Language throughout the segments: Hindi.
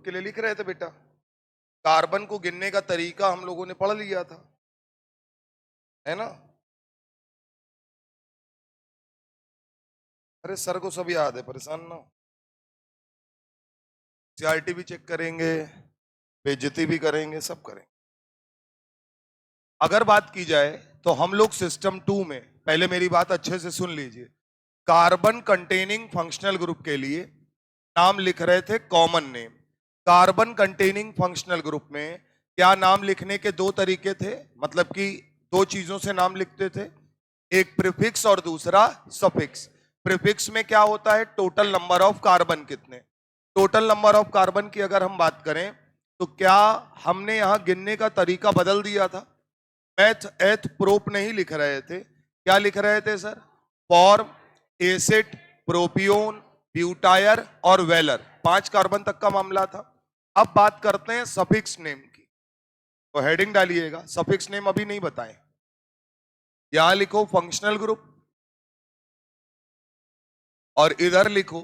के लिए लिख रहे थे बेटा। कार्बन को गिनने का तरीका हम लोगों ने पढ़ लिया था, है ना। अरे सर को सब याद है, परेशान ना हो। सीआरटी भी चेक करेंगे, बेइज्जती भी करेंगे, सब करेंगे। अगर बात की जाए तो हम लोग सिस्टम 2 में, पहले मेरी बात अच्छे से सुन लीजिए, कार्बन कंटेनिंग फंक्शनल ग्रुप के लिए नाम लिख रहे थे common name. Carbon containing functional group में क्या नाम लिखने के दो तरीके थे, मतलब कि दो चीजों से नाम लिखते थे, एक प्रीफिक्स और दूसरा सफिक्स। प्रीफिक्स में क्या होता है, टोटल नंबर ऑफ कार्बन कितने। टोटल नंबर ऑफ कार्बन की अगर हम बात करें तो क्या हमने यहां गिनने का तरीका बदल दिया था। मैथ एथ प्रोप नहीं लिख रहे थे, क्या लिख रहे थे सर, फॉर्म, एसिड, प्रोपियोन, ब्यूटायर और वेलर, 5 कार्बन तक का मामला था। अब बात करते हैं सफिक्स नेम की, तो हेडिंग डालिएगा, सफिक्स नेम अभी नहीं बताएं। यहां लिखो फंक्शनल ग्रुप और इधर लिखो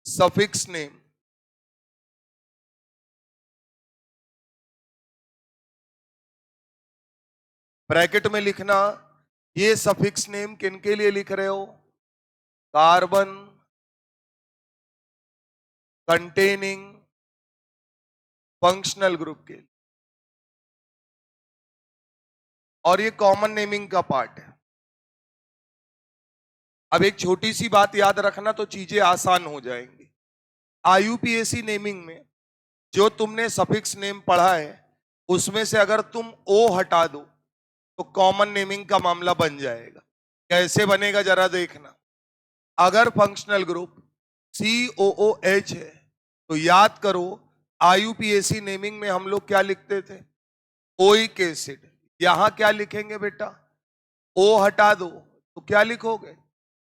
सफिक्स नेम। ब्रैकेट में लिखना ये सफिक्स नेम किनके लिए लिख रहे हो, कार्बन कंटेनिंग फंक्शनल ग्रुप के, और ये कॉमन नेमिंग का पार्ट है। अब एक छोटी सी बात याद रखना तो चीजें आसान हो जाएंगी। आईयूपीएसी नेमिंग में जो तुमने सफिक्स नेम पढ़ा है उसमें से अगर तुम ओ हटा दो तो कॉमन नेमिंग का मामला बन जाएगा। कैसे बनेगा जरा देखना। अगर फंक्शनल ग्रुप COOH है तो याद करो आईयूपीएसी नेमिंग में हम लोग क्या लिखते थे, ओइक एसिड। यहां क्या लिखेंगे बेटा, ओ हटा दो तो क्या लिखोगे,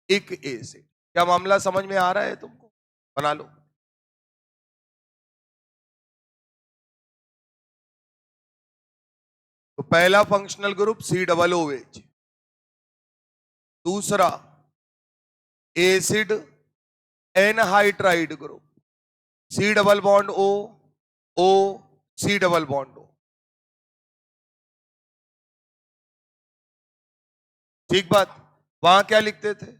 इक एसिड। क्या मामला समझ में आ रहा है तुमको, बना लो। तो पहला फंक्शनल ग्रुप COOH, दूसरा acid anhydride group, C double bond O C double bond O। ठीक बात। वहां क्या लिखते थे,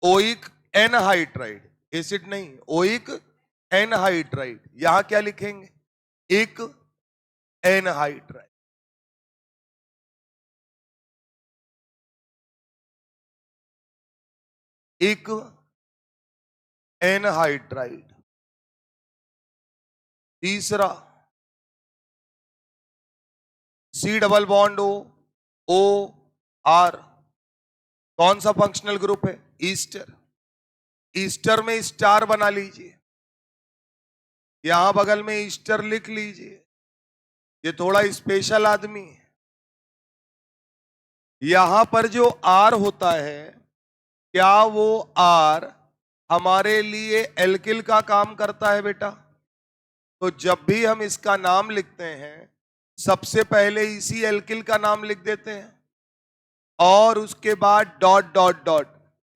ओइक एनहाइड्राइड, एसिड नहीं, ओइक एनहाइड्राइड। यहां क्या लिखेंगे, इक एनहाइड्राइड। इक एनहाइड्राइड। तीसरा C double bond O R। कौन सा फंक्शनल ग्रुप है, ईस्टर। ईस्टर में स्टार बना लीजिए, यहां बगल में ईस्टर लिख लीजिए, ये थोड़ा स्पेशल आदमी है। यहां पर जो आर होता है, क्या वो आर हमारे लिए एल्किल का काम करता है बेटा। तो जब भी हम इसका नाम लिखते हैं सबसे पहले इसी एल्किल का नाम लिख देते हैं और उसके बाद डॉट डॉट डॉट,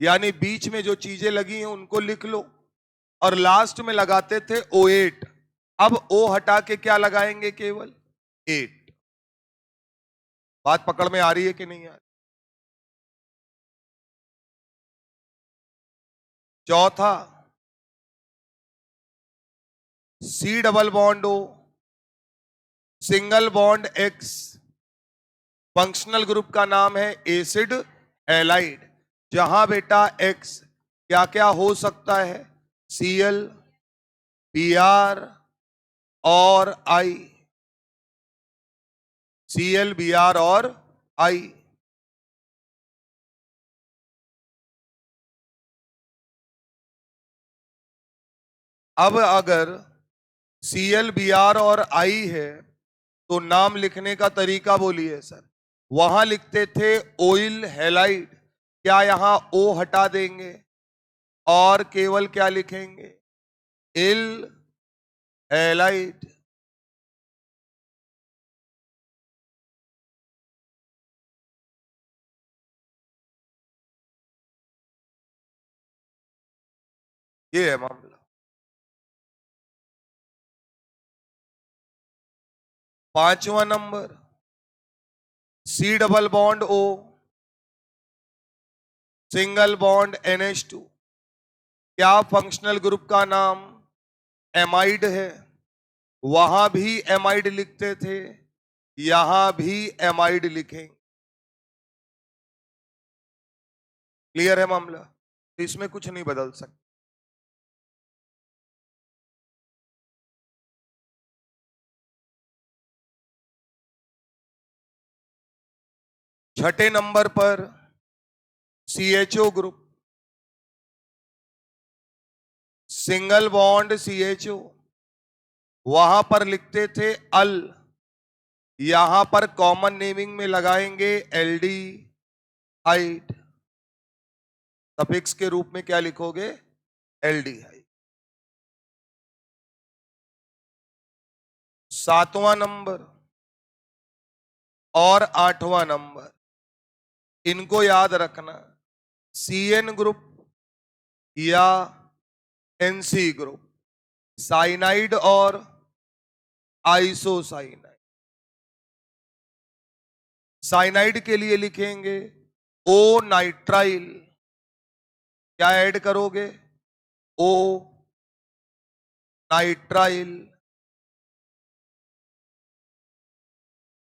यानी बीच में जो चीजें लगी हैं उनको लिख लो और लास्ट में लगाते थे O8। अब O हटा के क्या लगाएंगे, केवल 8। बात पकड़ में आ रही है कि नहीं आ रही। चौथा C double bond O single bond X, functional group का नाम है एसिड हैलाइड, जहां बेटा X क्या क्या हो सकता है, Cl, Br और I। Cl, Br और I। अब अगर Cl, Br और I है तो नाम लिखने का तरीका बोलिए सर। वहां लिखते थे ऑयल हैलाइड, क्या यहां O हटा देंगे और केवल क्या लिखेंगे, इल हैलाइड। ये है मामला। 5वां number C double bond O, single bond NH2। क्या फंक्शनल ग्रुप का नाम एमाइड है? वहां भी एमाइड लिखते थे, यहां भी एमाइड लिखेंगे। क्लियर है मामला? तो इसमें कुछ नहीं बदल सकता। छठे नंबर पर CHO group, single bond CHO, वहां पर लिखते थे अल, यहां पर कॉमन नेमिंग में लगाएंगे LD हाइड। सफिक्स के रूप में क्या लिखोगे? LD hide. 7वां नंबर और 8वां नंबर, इनको याद रखना। CN ग्रुप या NC ग्रुप, साइनाइड और आइसोसाइनाइड। साइनाइड के लिए लिखेंगे O नाइट्राइल। क्या ऐड करोगे? O nitrile.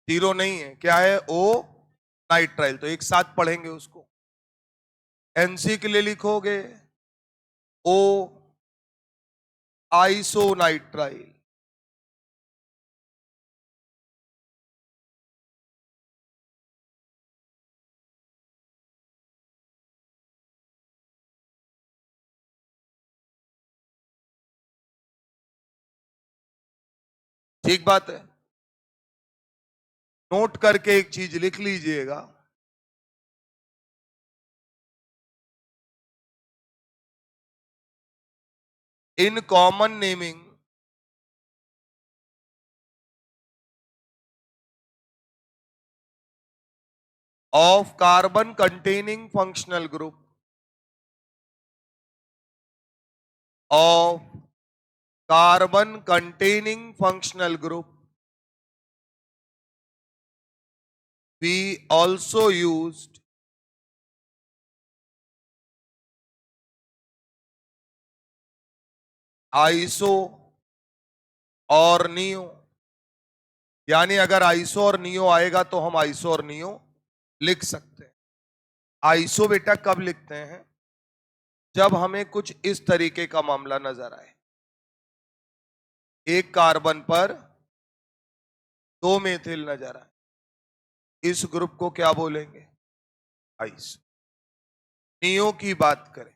जीरो नहीं है, क्या है? O nitrile. तो एक साथ पढ़ेंगे उसको। NC के लिए लिखोगे O आइसोनाइट्राइल। ठीक बात है। नोट करके एक चीज लिख लीजिएगा, in common naming of carbon containing functional group of carbon containing functional group, we also used iso और नियो। यानी अगर आइसो और नियो आएगा तो हम आइसो और नियो लिख सकते हैं। आइसो बेटा कब लिखते हैं? जब हमें कुछ इस तरीके का मामला नजर आए, एक कार्बन पर दो मेथिल नजर आए, इस ग्रुप को क्या बोलेंगे? आइसो। नियो की बात करें,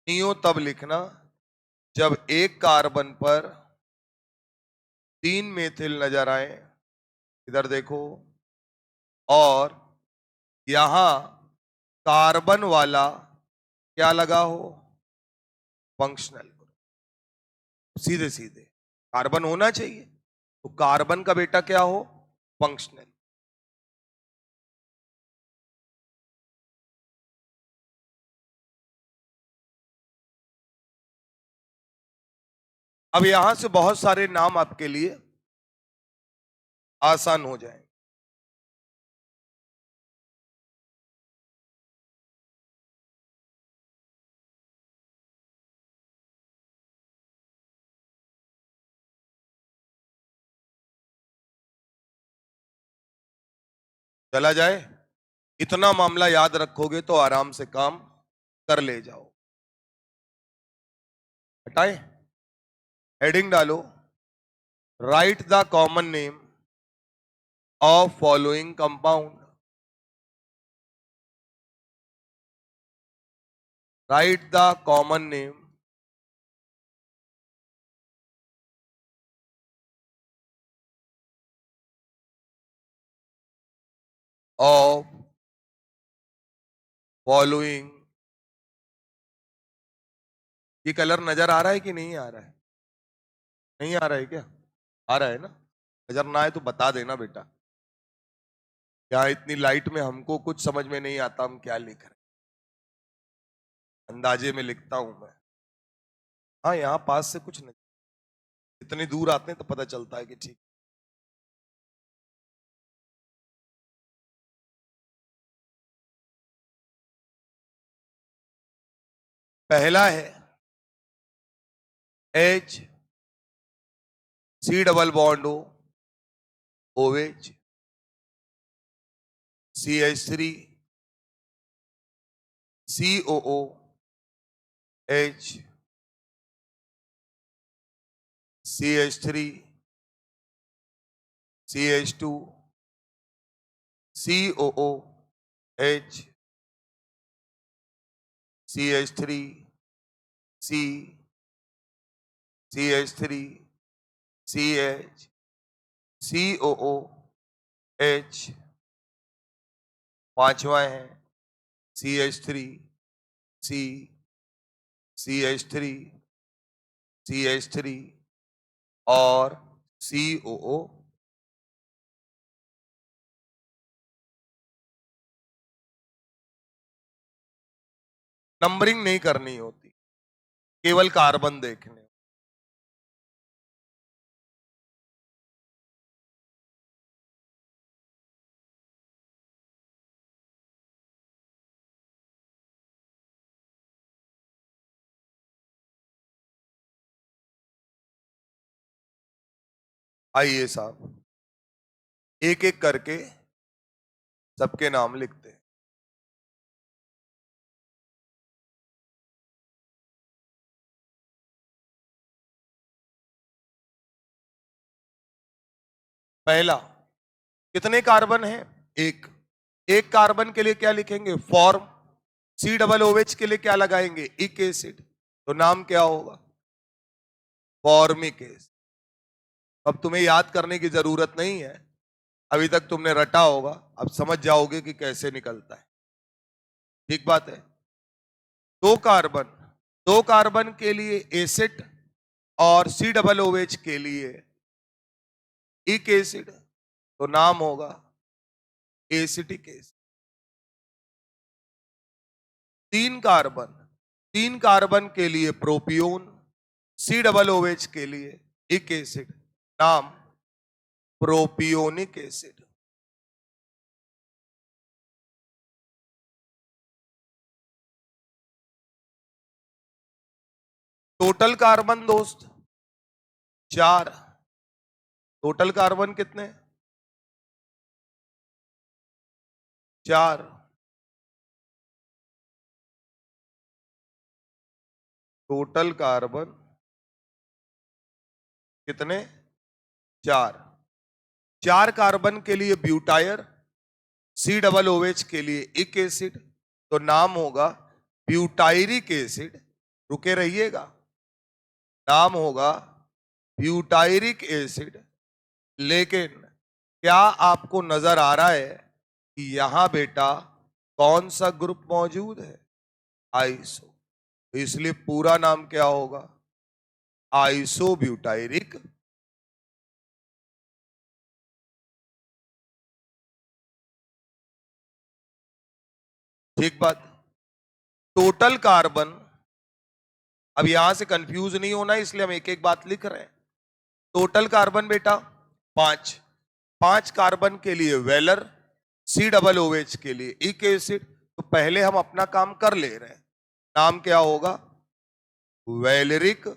नियो तब लिखना जब एक कार्बन पर तीन मेथिल नजर आए, इधर देखो, और यहां कार्बन वाला क्या लगा हो? Functional group. सीधे सीधे कार्बन होना चाहिए, तो कार्बन का बेटा क्या हो? फंक्शनल। अब यहां से बहुत सारे नाम आपके लिए आसान हो जाए। चला जाए, इतना मामला याद रखोगे तो आराम से काम कर ले जाओ। हटाए, हेडिंग डालो, right the common name of following compound. Right the common name of following. ये कलर नजर आ रहा है कि नहीं आ रहा है? नहीं आ रहा है क्या? आ रहा है ना? नजर ना आए तो बता देना बेटा। क्या इतनी लाइट में हमको कुछ समझ में नहीं आता हम क्या लिख रहे हैं। अंदाजे में लिखता हूं मैं। हाँ, यहाँ पास से कुछ नहीं, इतनी दूर आते हैं तो पता चलता है कि ठीक। पहला है H C double bond O OH CH3 COO H CH3 CH2 COO H CH3 C CH3 CH COO H पांचवा है CH3 C CH3 CH3 और COO। नंबरिंग नहीं करनी होती, केवल कार्बन देखने। आइए साहब, एक एक करके सबके नाम लिखते हैं। पहला, कितने कार्बन हैं? एक। एक कार्बन के लिए क्या लिखेंगे? फॉर्म। सी डबल ओएच के लिए क्या लगाएंगे? इक एसिड। तो नाम क्या होगा? Formic acid. अब तुम्हें याद करने की जरूरत नहीं है, अभी तक तुमने रटा होगा, अब समझ जाओगे कि कैसे निकलता है। ठीक बात है। दो कार्बन, दो कार्बन के लिए एसिड और सी डबल ओएच के लिए इक एसिड, तो नाम होगा एसिटिक एसिड। तीन कार्बन, तीन कार्बन के लिए प्रोपियोन, सी डबल ओएच के लिए इक एसिड, नाम प्रोपियोनिक एसिड। टोटल कार्बन दोस्त चार। टोटल कार्बन कितने? चार। टोटल कार्बन कितने? चार। चार कार्बन के लिए ब्यूटायर, सी डबल ओएच के लिए इक एसिड, तो नाम होगा ब्यूटायरिक एसिड। रुके रहिएगा, नाम होगा ब्यूटायरिक एसिड। लेकिन क्या आपको नजर आ रहा है कि यहां बेटा कौन सा ग्रुप मौजूद है? आइसो। तो इसलिए पूरा नाम क्या होगा? आइसोब्यूटायरिक। ठीक बात। टोटल कार्बन, अब यहां से कंफ्यूज नहीं होना, इसलिए हम एक एक बात लिख रहे हैं। टोटल कार्बन बेटा पांच। पांच कार्बन के लिए वेलर, सी डबल ओएच के लिए इक एसिड, तो पहले हम अपना काम कर ले रहे हैं। नाम क्या होगा? Valeric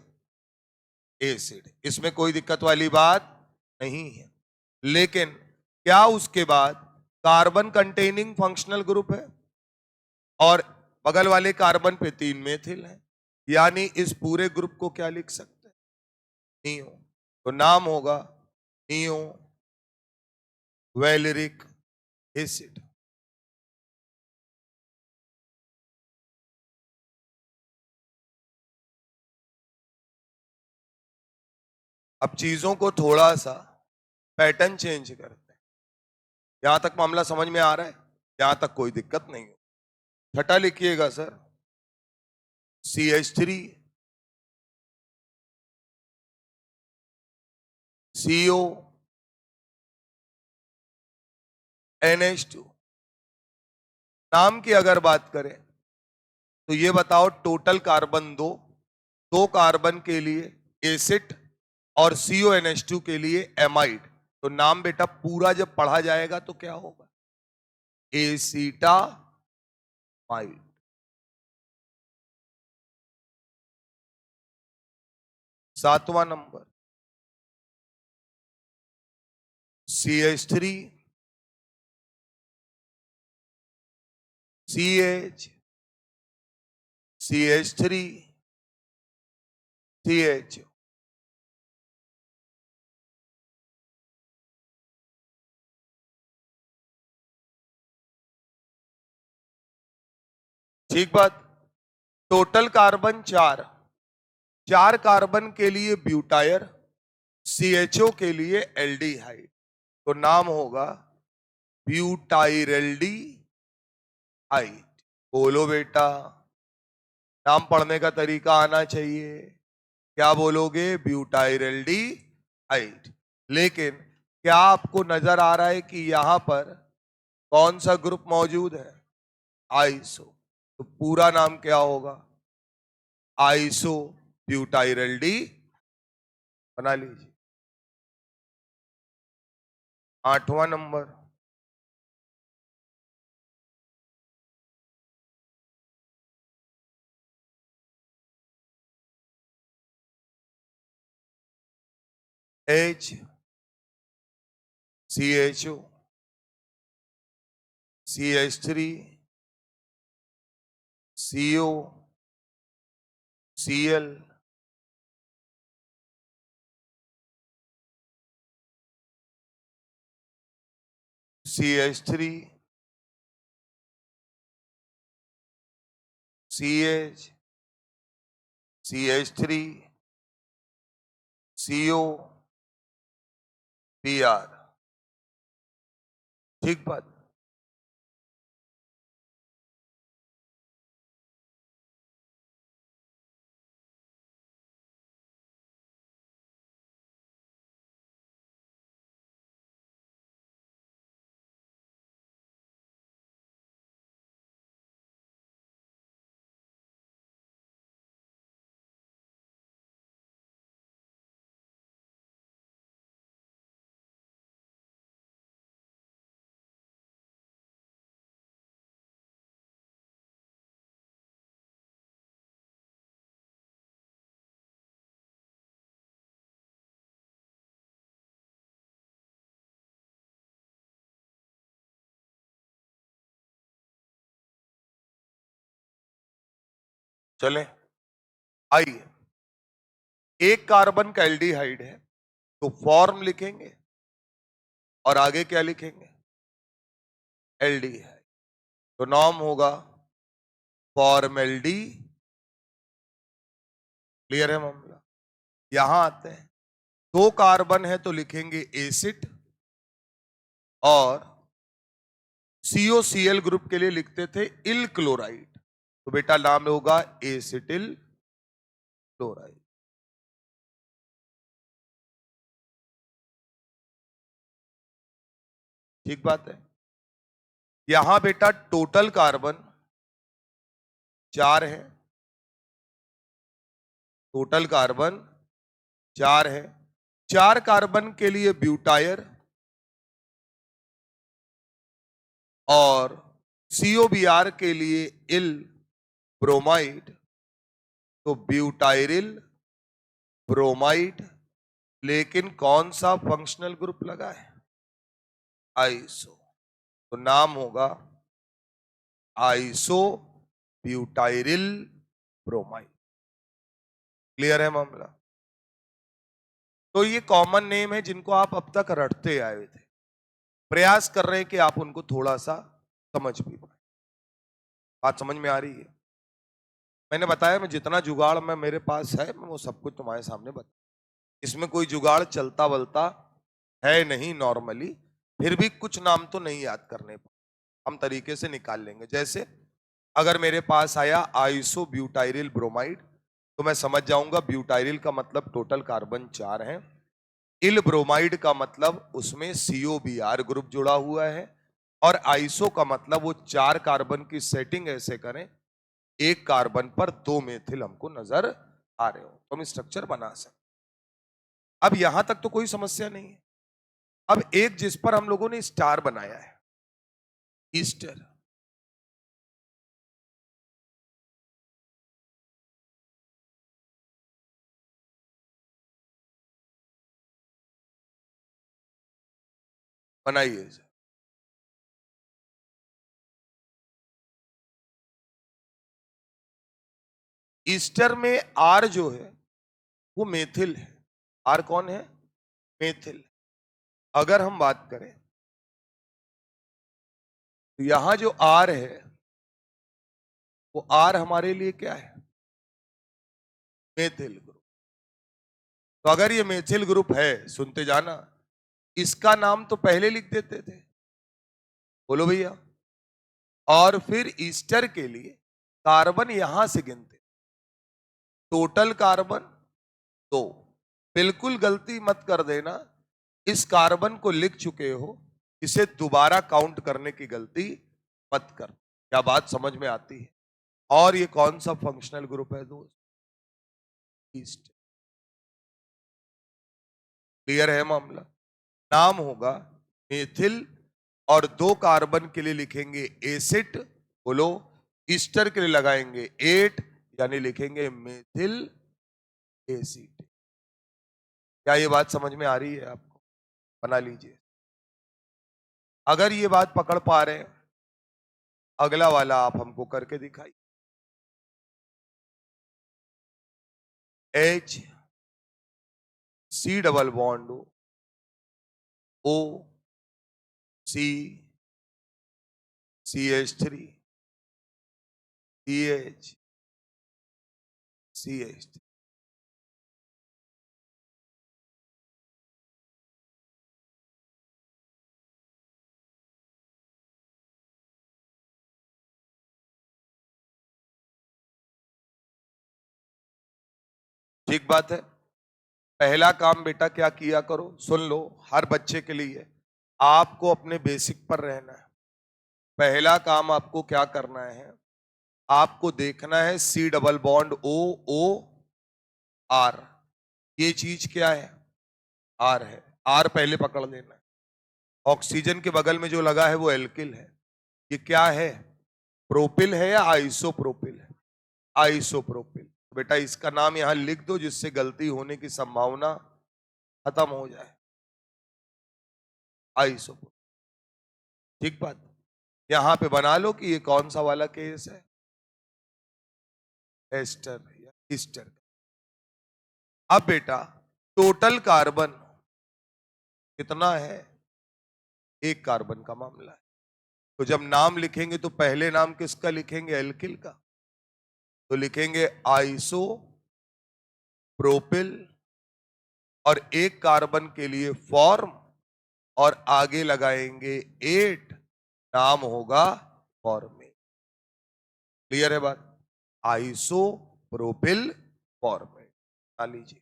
acid. इसमें कोई दिक्कत वाली बात नहीं है। लेकिन क्या उसके बाद कार्बन कंटेनिंग फंक्शनल ग्रुप है और बगल वाले कार्बन पे तीन मेथिल है, यानी इस पूरे ग्रुप को क्या लिख सकते हैं? नियो। तो नाम होगा नियो वेलरिक एसिड। अब चीजों को थोड़ा सा पैटर्न चेंज करते हैं। यहां तक मामला समझ में आ रहा है? यहां तक कोई दिक्कत नहीं हो। छठा लिखिएगा सर, CH3 CO NH2। नाम की अगर बात करें तो ये बताओ, टोटल कार्बन दो, दो कार्बन के लिए एसिड और CONH2 के लिए एमाइड, तो नाम बेटा पूरा जब पढ़ा जाएगा तो क्या होगा? एसीटामाइड। 7वां number CH3 CH CH3 CH। ठीक बात। टोटल कार्बन 4, 4 कार्बन के लिए ब्यूटायर, CHO के लिए एल्डिहाइड, तो नाम होगा ब्यूटाइरल्डिहाइड। बोलो बेटा, नाम पढ़ने का तरीका आना चाहिए। क्या बोलोगे? ब्यूटाइरल्डिहाइड। लेकिन क्या आपको नजर आ रहा है कि यहां पर कौन सा ग्रुप मौजूद है? आइसो। तो पूरा नाम क्या होगा? आइसो ब्यूटाइरल्डी। बना लीजिए। 8वां number H CHO CH3 CO Cl CH3 CH CH3 CO Br। ठीक बात। चले आइए, एक कार्बन का एल्डिहाइड है तो फॉर्म लिखेंगे और आगे क्या लिखेंगे? एल्डिहाइड। तो नाम होगा फॉर्मेल्डी। क्लियर है मामला? यहां आते हैं, 2 कार्बन है तो लिखेंगे एसिड, और COCl ग्रुप के लिए लिखते थे इल क्लोराइड, तो बेटा नाम होगा एसिटिल क्लोराइड। ठीक बात है। यहां बेटा टोटल कार्बन 4 है, टोटल कार्बन 4 है। 4 कार्बन के लिए ब्यूटायर और COBr के लिए इल ब्रोमाइड, तो ब्यूटाइरिल ब्रोमाइड। लेकिन कौन सा फंक्शनल ग्रुप लगा है? आइसो, तो नाम होगा आइसो ब्यूटाइरिल ब्रोमाइड। क्लियर है मामला? तो ये कॉमन नेम है जिनको आप अब तक रटते आए थे। प्रयास कर रहे हैं कि आप उनको थोड़ा सा समझ भी पाए। बात समझ में आ रही है? मैंने बताया, मैं जितना जुगाड़ मैं मेरे पास है मैं वो सब कुछ तुम्हारे सामने बता, इसमें कोई जुगाड़ चलता बलता है नहीं नॉर्मली। फिर भी कुछ नाम तो नहीं याद करने पर हम तरीके से निकाल लेंगे। जैसे अगर मेरे पास आया आइसो ब्यूटाइरिल ब्रोमाइड, तो मैं समझ जाऊंगा ब्यूटाइरिल का मतलब टोटल कार्बन 4 है, इल ब्रोमाइड का मतलब उसमें COBr ग्रुप जुड़ा हुआ है, और आइसो का मतलब वो 4 कार्बन की सेटिंग ऐसे करें एक कार्बन पर 2 मेथिल हमको नजर आ रहे हो, तो हम स्ट्रक्चर बना सकते। अब यहां तक तो कोई समस्या नहीं है। अब एक जिस पर हम लोगों ने स्टार बनाया है, ईस्टर, बनाइए। ईस्टर में आर जो है वो मेथिल है। आर कौन है? मेथिल। अगर हम बात करें तो यहां जो आर है वो आर हमारे लिए क्या है? Methyl group. तो अगर ये मेथिल ग्रुप है, सुनते जाना, इसका नाम तो पहले लिख देते थे, बोलो भैया। और फिर ईस्टर के लिए कार्बन यहां से गिनते, टोटल कार्बन 2। बिल्कुल गलती मत कर देना, इस कार्बन को लिख चुके हो, इसे दोबारा काउंट करने की गलती मत कर। क्या बात समझ में आती है? और ये कौन सा फंक्शनल ग्रुप है दोस्त? ईस्ट। क्लियर है मामला? नाम होगा मेथिल, और 2 कार्बन के लिए लिखेंगे एसिड, बोलो। ईस्टर के लिए लगाएंगे 8, यानी लिखेंगे मेथिल एसिड। क्या ये बात समझ में आ रही है आपको? बना लीजिए। अगर ये बात पकड़ पा रहे हैं, अगला वाला आप हमको करके दिखाइए। H C double bond O C CH3 CH CH3। ठीक बात है। पहला काम बेटा क्या किया करो, सुन लो, हर बच्चे के लिए आपको अपने बेसिक पर रहना है। पहला काम आपको क्या करना है? आपको देखना है C double bond O O R, ये चीज क्या है? आर है। आर पहले पकड़ लेना है। ऑक्सीजन के बगल में जो लगा है वो एल्किल है। ये क्या है? प्रोपिल है या आइसोप्रोपिल है? आइसोप्रोपिल। बेटा इसका नाम यहां लिख दो, जिससे गलती होने की संभावना खत्म हो जाए। आइसोप्रोपिल। ठीक बात। यहां पे बना लो कि ये कौन सा वाला केस है, एस्टर या ईस्टर। अब बेटा टोटल कार्बन कितना है? 1 कार्बन का मामला है। तो जब नाम लिखेंगे तो पहले नाम किसका लिखेंगे? एल्किल का। तो लिखेंगे आइसो प्रोपिल, और 1 कार्बन के लिए फॉर्म, और आगे लगाएंगे 8, नाम होगा फॉर्मेट। क्लियर है बात? Iso propyl format. मान लीजिए।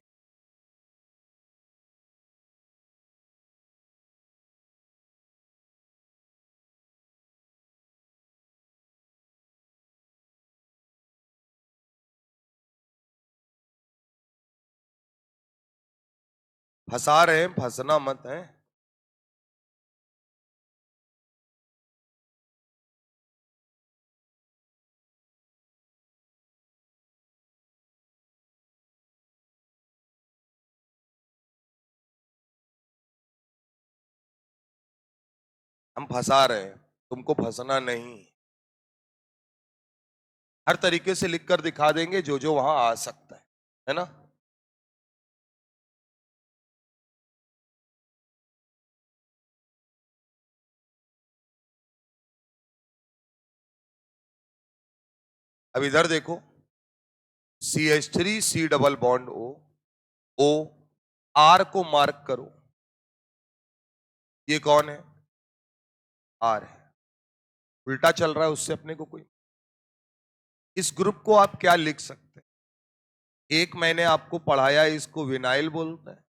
फंसा रहे हैं, फंसना मत है। हम फंसा रहे हैं, तुमको फंसना नहीं। हर तरीके से लिख कर दिखा देंगे जो जो वहां आ सकता है ना? अब इधर देखो, CH3 C double bond O O, R को मार्क करो। ये कौन है? R है। उल्टा चल रहा है उससे अपने को कोई। इस ग्रुप को आप क्या लिख सकते हैं? एक मैंने आपको पढ़ाया, इसको विनाइल बोलते हैं,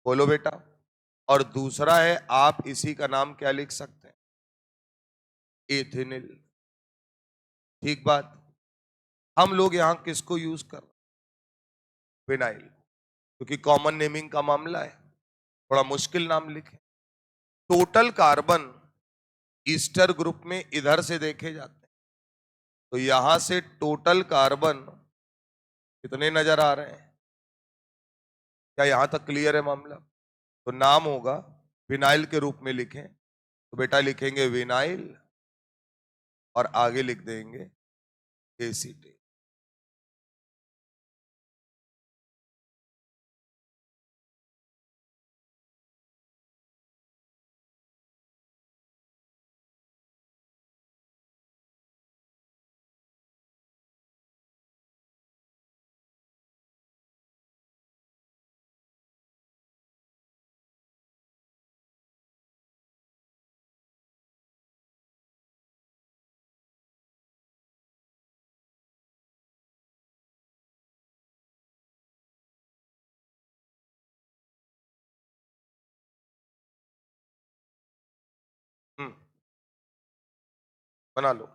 बोलो बेटा। और दूसरा है, आप इसी का नाम क्या लिख सकते हैं? एथिनिल। ठीक बात। हम लोग यहां किसको यूज कर रहे हैं? विनाइल, क्योंकि कॉमन नेमिंग का मामला है। थोड़ा मुश्किल नाम लिखे। टोटल कार्बन ईस्टर ग्रुप में इधर से देखे जाते हैं, तो यहां से टोटल कार्बन कितने नजर आ रहे हैं? क्या यहां तक क्लियर है मामला? तो नाम होगा विनाइल के रूप में लिखें तो बेटा लिखेंगे विनाइल और आगे लिख देंगे एसीटेट। बना लो।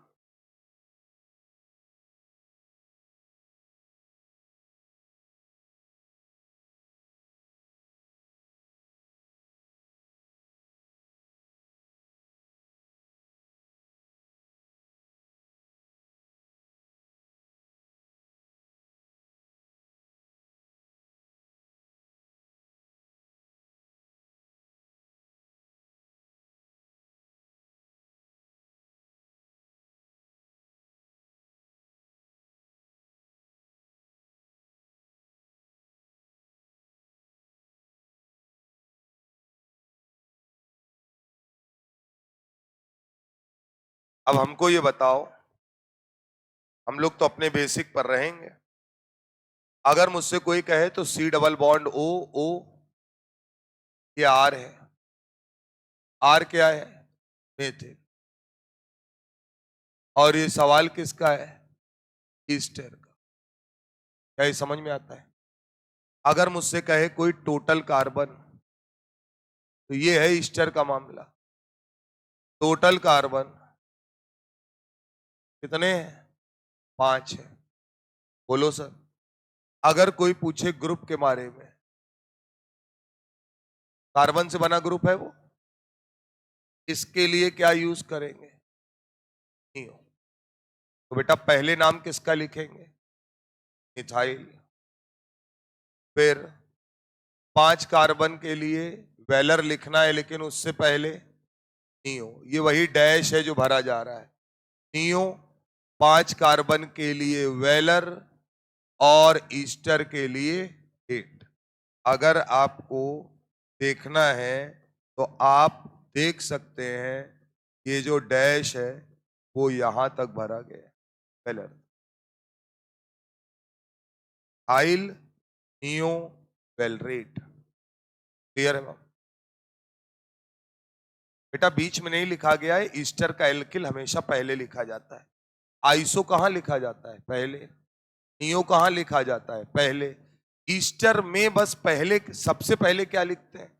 अब हमको ये बताओ, हम लोग तो अपने बेसिक पर रहेंगे। अगर मुझसे कोई कहे तो सी डबल बॉन्ड ओ ओ, ये आर है। आर क्या है? मेथिल। और ये सवाल किसका है? ईस्टर का। क्या ये समझ में आता है? अगर मुझसे कहे कोई टोटल कार्बन, तो ये है ईस्टर का मामला। टोटल कार्बन कितने हैं? 5 है। बोलो सर। अगर कोई पूछे ग्रुप के बारे में, कार्बन से बना ग्रुप है वो, इसके लिए क्या यूज करेंगे? नियो। तो बेटा पहले नाम किसका लिखेंगे? मिथाइल। फिर 5 कार्बन के लिए वेलर लिखना है, लेकिन उससे पहले नियो। ये वही डैश है जो भरा जा रहा है। नियो 5 कार्बन के लिए वेलर और ईस्टर के लिए 8। अगर आपको देखना है तो आप देख सकते हैं, ये जो डैश है वो यहां तक भरा गया है। वेलर, आइल, नियो, वेलरेट। क्लियर है मैम? बेटा बीच में नहीं लिखा गया है। ईस्टर का एल्किल हमेशा पहले लिखा जाता है। आइसो कहां लिखा जाता है? पहले। नियो कहां लिखा जाता है? पहले। ईस्टर में बस पहले, सबसे पहले क्या लिखते हैं?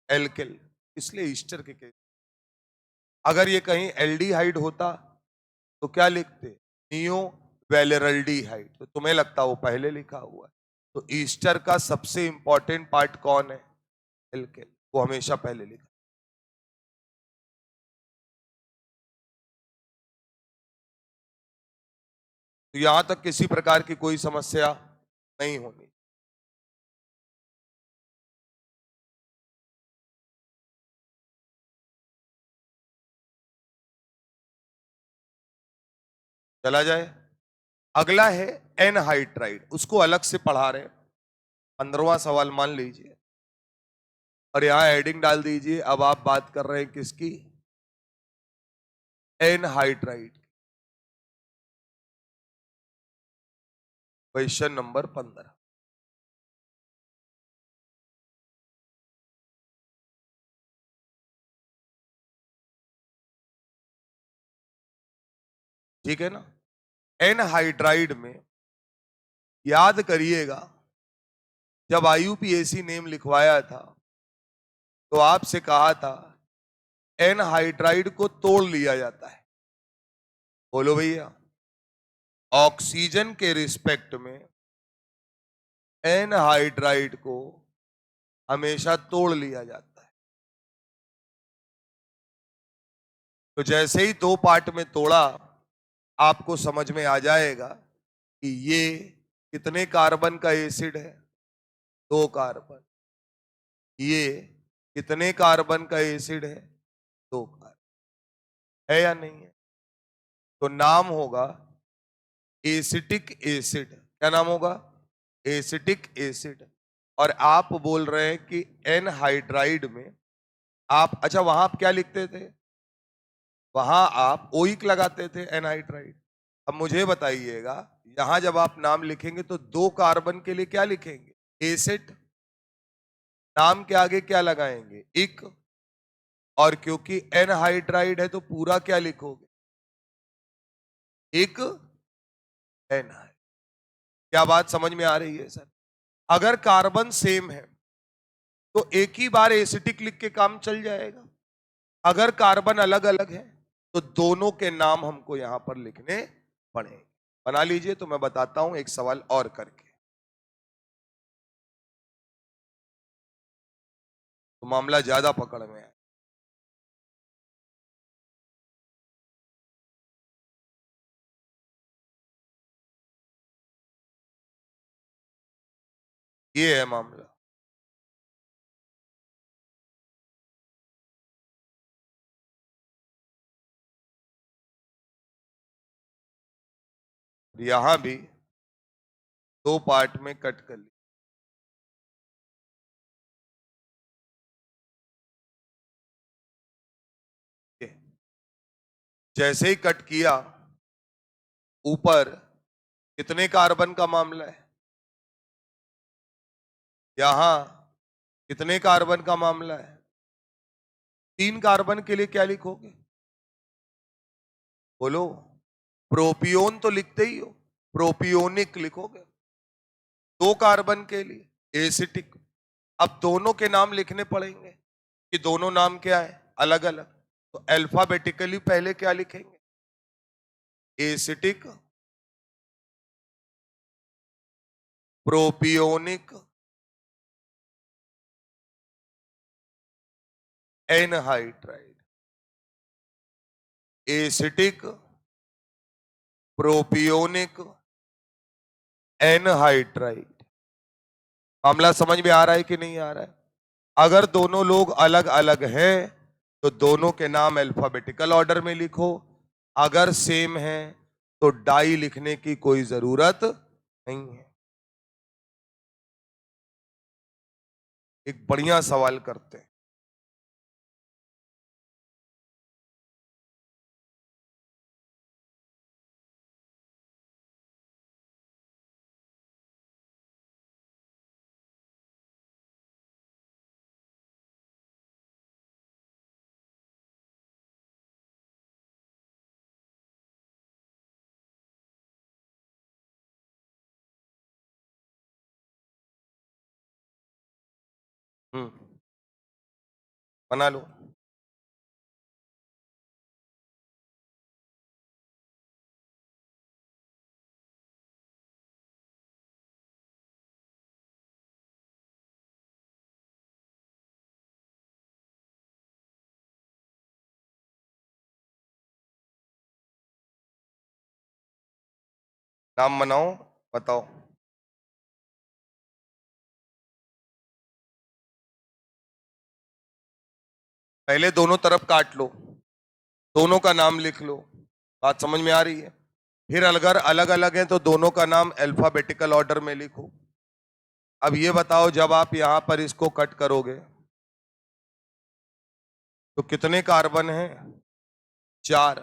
एल्किल। इसलिए ईस्टर के केस, अगर ये कहीं एल्डिहाइड होता तो क्या लिखते? नियो वेलेरल्डिहाइड। तो तुम्हें लगता वो पहले लिखा हुआ है। तो ईस्टर का सबसे इंपॉर्टेंट पार्ट कौन है? एल्किल। वो हमेशा पहले लिखा। तो यहां तक किसी प्रकार की कोई समस्या नहीं होनी। चला जाए। अगला है एनहाइड्राइड। उसको अलग से पढ़ा रहे हैं। 15वां सवाल मान लीजिए और यहां हेडिंग डाल दीजिए। अब आप बात कर रहे हैं किसकी? एनहाइड्राइड। Question number 15। ठीक है ना? एनहाइड्राइड में याद करिएगा, जब आईयूपीएसी नेम लिखवाया था तो आपसे कहा था एनहाइड्राइड को तोड़ लिया जाता है। बोलो भैया। ऑक्सीजन के रिस्पेक्ट में एनहाइड्राइड को हमेशा तोड़ लिया जाता है। तो जैसे ही 2 पार्ट में तोड़ा, आपको समझ में आ जाएगा कि ये कितने कार्बन का एसिड है? 2 कार्बन। ये कितने कार्बन का एसिड है? 2 कार्बन है या नहीं है? तो नाम होगा एसिटिक एसिड। क्या नाम होगा? Acetic acid. और आप बोल रहे हैं कि एनहाइड्राइड में आप, अच्छा वहां आप क्या लिखते थे? वहां आप ओइक लगाते थे, एनहाइड्राइड। अब मुझे बताइएगा, यहां जब आप नाम लिखेंगे तो 2 कार्बन के लिए क्या लिखेंगे? एसिड। नाम के आगे क्या लगाएंगे? इक। और क्योंकि एनहाइड्राइड है तो पूरा क्या लिखोगे? इक एनहाइड। क्या बात समझ में आ रही है सर? अगर कार्बन सेम है तो एक ही बार एसिटिक लिख के काम चल जाएगा। अगर कार्बन अलग अलग है तो दोनों के नाम हमको यहां पर लिखने पड़ेंगे। बना लीजिए, तो मैं बताता हूं एक सवाल और करके, तो मामला ज्यादा पकड़ में है। ये है मामला। यहां भी 2 पार्ट में कट कर ली। जैसे ही कट किया, ऊपर कितने कार्बन का मामला है? यहां कितने कार्बन का मामला है? 3 कार्बन के लिए क्या लिखोगे? बोलो। प्रोपियोन तो लिखते ही हो, प्रोपियोनिक लिखोगे। 2 कार्बन के लिए एसिटिक। अब दोनों के नाम लिखने पड़ेंगे कि दोनों नाम क्या है? अलग अलग। तो अल्फाबेटिकली पहले क्या लिखेंगे? Acetic, propionic, anhydride. Acetic, propionic, anhydride. मामला समझ में आ रहा है कि नहीं आ रहा है? अगर दोनों लोग अलग अलग हैं तो दोनों के नाम अल्फाबेटिकल ऑर्डर में लिखो। अगर सेम है तो डाई लिखने की कोई जरूरत नहीं है। एक बढ़िया सवाल करते हैं। बना लो। नाम बनाओ, बताओ। पहले दोनों तरफ काट लो, दोनों का नाम लिख लो। बात समझ में आ रही है? फिर अगर अलग अलग है तो दोनों का नाम अल्फाबेटिकल ऑर्डर में लिखो। अब ये बताओ, जब आप यहां पर इसको कट करोगे तो कितने कार्बन हैं? 4।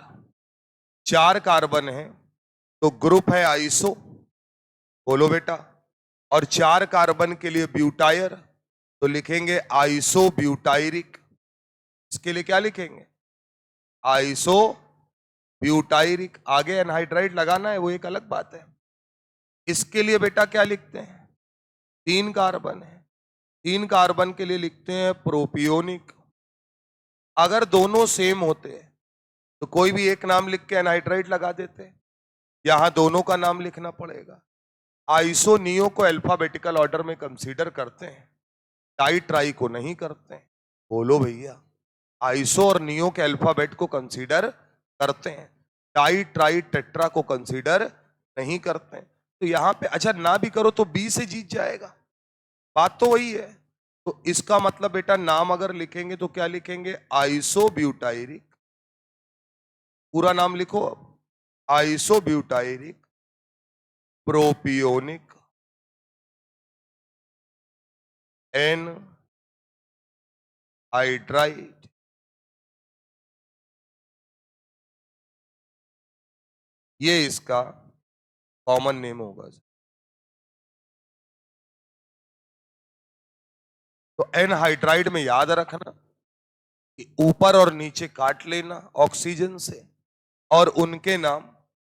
4 कार्बन है तो ग्रुप है आइसो। बोलो बेटा। और 4 कार्बन के लिए ब्यूटायर, तो लिखेंगे आइसो ब्यूटायरिक। इसके लिए क्या लिखेंगे? Iso butyric. आगे एनहाइड्राइड लगाना है वो एक अलग बात है। इसके लिए बेटा क्या लिखते हैं? 3 कार्बन है, 3 कार्बन के लिए लिखते हैं प्रोपियोनिक। अगर दोनों सेम होते तो कोई भी एक नाम लिख के एनहाइड्राइड लगा देते। यहां दोनों का नाम लिखना पड़ेगा। आइसो नियो को अल्फाबेटिकल ऑर्डर में कंसीडर करते हैं, टाई ट्राई को नहीं करते हैं। बोलो भैया। आइसो और नियो के अल्फाबेट को कंसीडर करते हैं, टाई ट्राई टेट्रा को कंसीडर नहीं करते हैं। तो यहां पे अच्छा ना भी करो तो बी से जीत जाएगा। बात तो वही है। तो इसका मतलब बेटा नाम अगर लिखेंगे तो क्या लिखेंगे? आइसोब्यूटायरिक। पूरा नाम लिखो, आइसोब्यूटायरिक प्रोपियोनिक एन हाइड्राइड। ये इसका कॉमन नेम होगा। तो एनहाइड्राइड में याद रखना कि ऊपर और नीचे काट लेना ऑक्सीजन से, और उनके नाम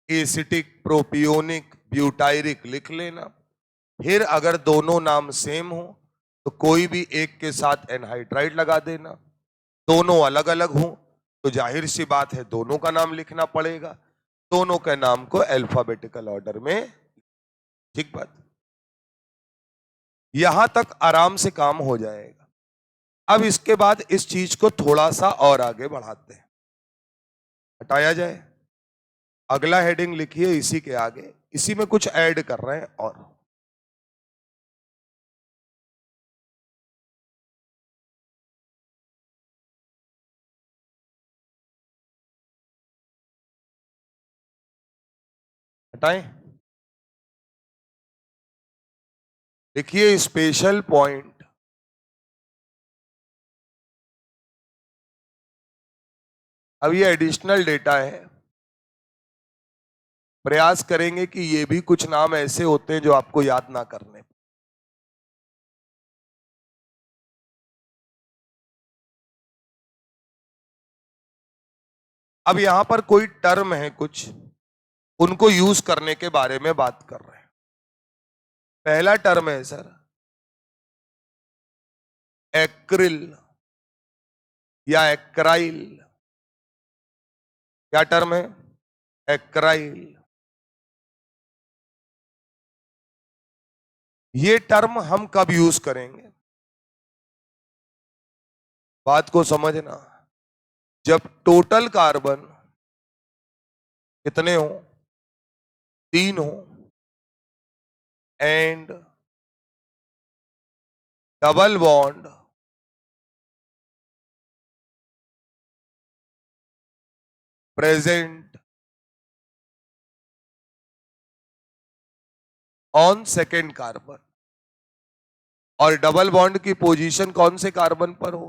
एसिटिक, प्रोपियोनिक, ब्यूटायरिक लिख लेना। फिर अगर दोनों नाम सेम हो तो कोई भी एक के साथ एनहाइड्राइड लगा देना। दोनों अलग अलग हो तो जाहिर सी बात है दोनों का नाम लिखना पड़ेगा। दोनों के नाम को अल्फाबेटिकल ऑर्डर में। ठीक बात, यहां तक आराम से काम हो जाएगा। अब इसके बाद इस चीज को थोड़ा सा और आगे बढ़ाते हैं, हटाया जाए। अगला हेडिंग लिखिए इसी के आगे, इसी में कुछ ऐड कर रहे हैं। और हटाएं, लिखिए स्पेशल पॉइंट। अब ये एडिशनल डेटा है, प्रयास करेंगे कि ये भी कुछ नाम ऐसे होते हैं जो आपको याद ना करने। अब यहां पर कोई टर्म है कुछ, उनको यूज करने के बारे में बात कर रहे हैं। पहला टर्म है सर एक्रिल या एक्राइल। क्या टर्म है? एक्राइल। ये टर्म हम कब यूज करेंगे? बात को समझना, जब टोटल कार्बन कितने हो? 3 हो, and double bond present on second carbon, और डबल बॉन्ड की पोजीशन कौन से कार्बन पर हो?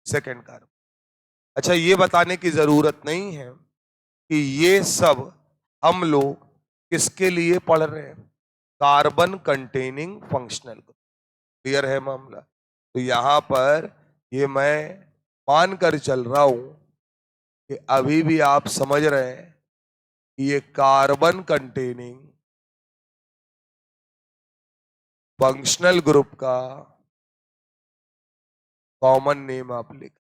Second carbon. अच्छा, ये बताने की जरूरत नहीं है कि ये सब हम लोग किसके लिए पढ़ रहे हैं? Carbon containing functional group. Clear है मामला? तो यहां पर ये मैं मानकर चल रहा हूं कि अभी भी आप समझ रहे हैं कि ये कार्बन कंटेनिंग फंक्शनल ग्रुप का कॉमन नेम आप लिख,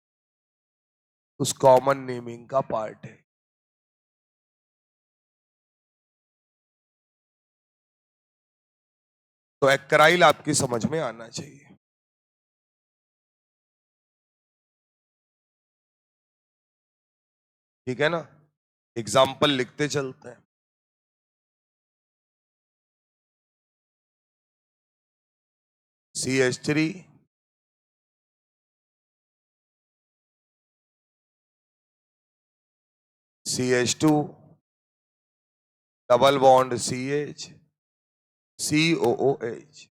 उस कॉमन नेमिंग का पार्ट है। तो एक्राइल आपकी समझ में आना चाहिए। ठीक है ना? एग्जाम्पल लिखते चलते हैं। CH3 CH2 double bond CH COOH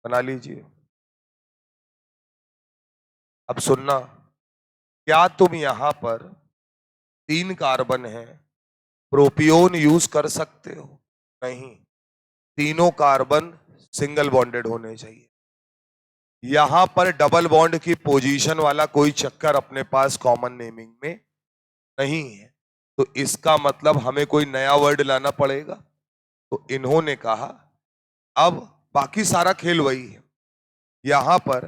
बना लीजिए। अब सुनना, क्या तुम यहां पर 3 कार्बन है प्रोपियोन यूज कर सकते हो? नहीं, तीनों कार्बन सिंगल बॉन्डेड होने चाहिए। यहां पर डबल बॉन्ड की पोजीशन वाला कोई चक्कर अपने पास कॉमन नेमिंग में नहीं है। तो इसका मतलब हमें कोई नया वर्ड लाना पड़ेगा। तो इन्होंने कहा अब बाकी सारा खेल वही है। यहां पर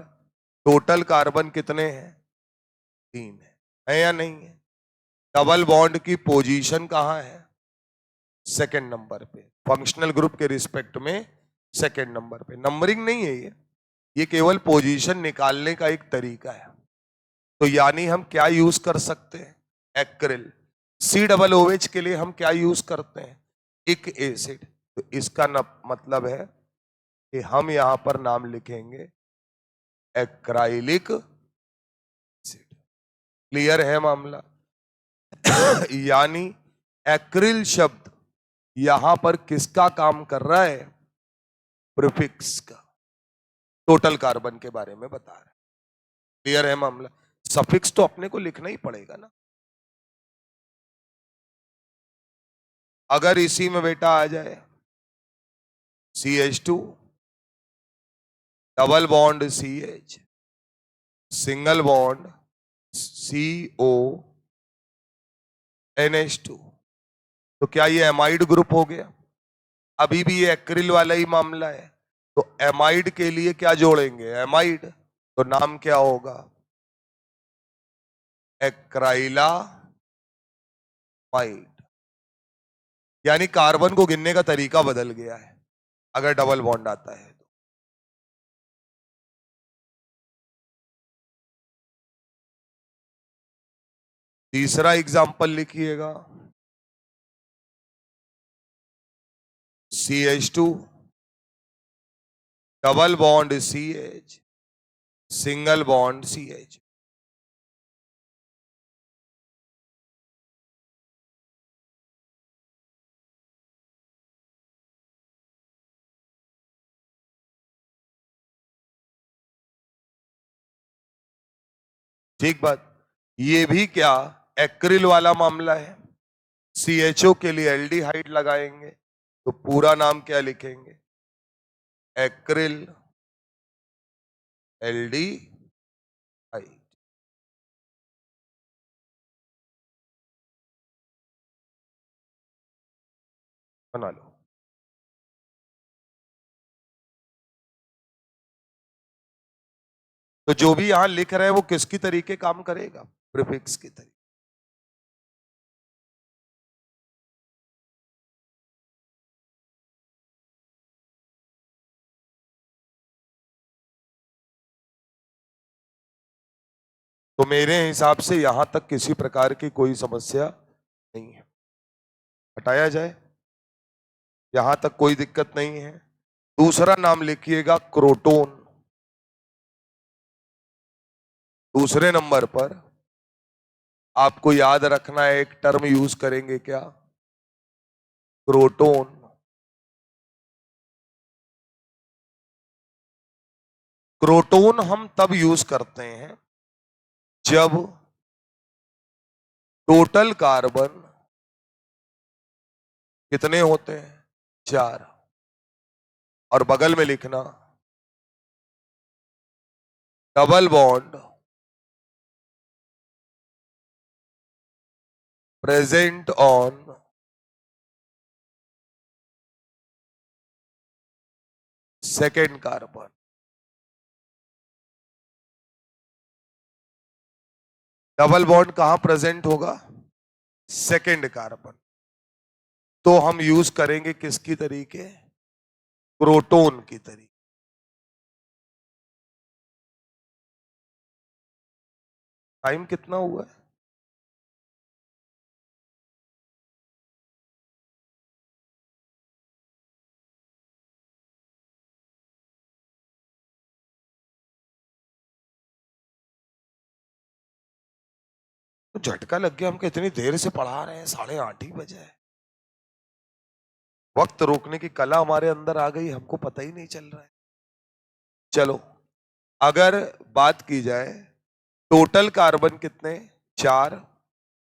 टोटल कार्बन कितने हैं? 3 है या नहीं है? डबल बॉन्ड की पोजीशन कहां है? सेकंड नंबर पे, फंक्शनल ग्रुप के रिस्पेक्ट में सेकंड नंबर पे। नंबरिंग नहीं है ये केवल पोजीशन निकालने का एक तरीका है। तो यानी हम क्या यूज कर सकते हैं? एक्रिल। COOH के लिए हम क्या यूज करते हैं? इक एसिड। तो इसका मतलब है कि हम यहां पर नाम लिखेंगे एक्राइलिक एसिड। क्लियर है मामला? यानी एक्रिल शब्द यहां पर किसका काम कर रहा है? प्रीफिक्स का। टोटल कार्बन के बारे में बता रहा है। क्लियर है मामला? सफिक्स तो अपने को लिखना ही पड़ेगा ना। अगर इसी में बेटा आ जाए CH2 double bond CH single bond CO NH2, तो क्या ये एमाइड ग्रुप हो गया? अभी भी ये एक्रिल वाला ही मामला है, तो एमाइड के लिए क्या जोड़ेंगे? एमाइड। तो नाम क्या होगा? एक्राइलामाइड। यानी कार्बन को गिनने का तरीका बदल गया है अगर डबल बॉन्ड आता है तो। तीसरा एग्जाम्पल लिखिएगा, CH2 double bond CH single bond CH। ठीक बात। ये भी क्या एक्रिल वाला मामला है? CHO के लिए एल्डिहाइड लगाएंगे, तो पूरा नाम क्या लिखेंगे? Acryl aldehyde. बना लो। तो जो भी यहां लिख रहे हैं वो किसकी तरीके काम करेगा? प्रीफिक्स की तरीके। तो मेरे हिसाब से यहां तक किसी प्रकार की कोई समस्या नहीं है, हटाया जाए, यहां तक कोई दिक्कत नहीं है। दूसरा नाम लिखिएगा क्रोटोन। दूसरे नंबर पर आपको याद रखना है, एक टर्म यूज करेंगे क्या? क्रोटोन। क्रोटोन हम तब यूज करते हैं जब टोटल कार्बन कितने होते हैं? 4। और बगल में लिखना double bond present on second carbon. Double bond कहां प्रेजेंट होगा? Second carbon. तो हम यूज करेंगे किसकी तरीके? क्रोटोन की तरीके। टाइम कितना हुआ है? तो झटका लग गया हमको, इतनी देर से पढ़ा रहे हैं, 8:30 ही बजे है। वक्त रोकने की कला हमारे अंदर आ गई, हमको पता ही नहीं चल रहा है। चलो, अगर बात की जाए टोटल कार्बन कितने? 4।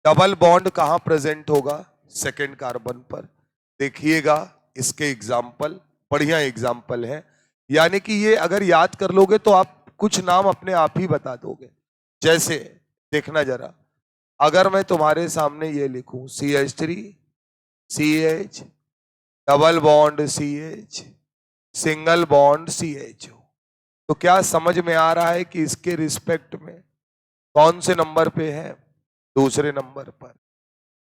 डबल बॉन्ड कहां प्रेजेंट होगा? सेकेंड कार्बन पर। देखिएगा इसके एग्जाम्पल, बढ़िया एग्जाम्पल है। यानी कि ये अगर याद कर लोगे तो आप कुछ नाम अपने आप ही बता दोगे। जैसे देखना जरा, अगर मैं तुम्हारे सामने ये लिखूं CH3 CH double bond CH single bond CH, तो क्या समझ में आ रहा है कि इसके रिस्पेक्ट में कौन से नंबर पे है? दूसरे नंबर पर।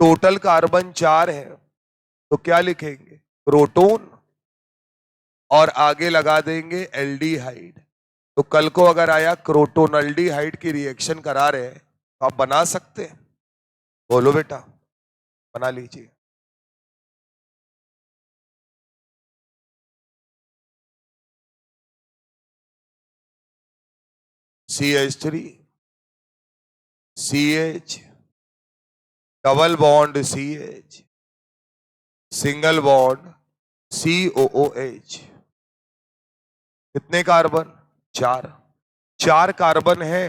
टोटल कार्बन 4 है, तो क्या लिखेंगे? प्रोटोन। और आगे लगा देंगे एल्डिहाइड। तो कल को अगर आया क्रोटोनल्डिहाइड की रिएक्शन करा रहे हैं तो आप बना सकते हैं? बोलो बेटा, बना लीजिए। CH3 CH, double bond CH, single bond COOH। कितने कार्बन? 4। 4 कार्बन है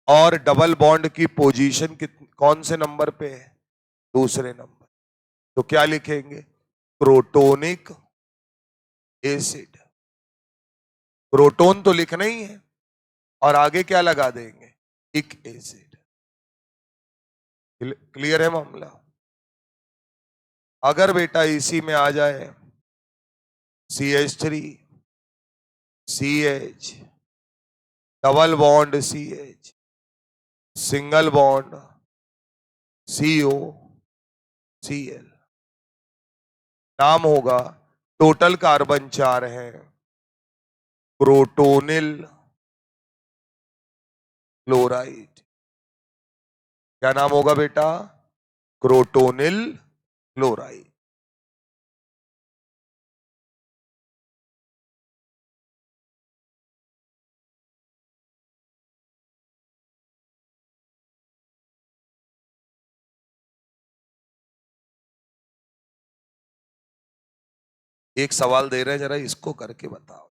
और डबल बॉन्ड की पोजीशन कौन से नंबर पे है? दूसरे नंबर। तो क्या लिखेंगे? Crotonic acid. प्रोटोन तो लिखना ही है और आगे क्या लगा देंगे? इक एसिड। क्लियर है मामला? अगर बेटा इसी में आ जाए CH3 CH, double bond CH, single bond CO Cl, नाम होगा, टोटल कार्बन 4 है, क्रोटोनिल क्लोराइड। क्या नाम होगा बेटा? Crotonyl chloride. एक सवाल दे रहे हैं, जरा इसको करके बताओ।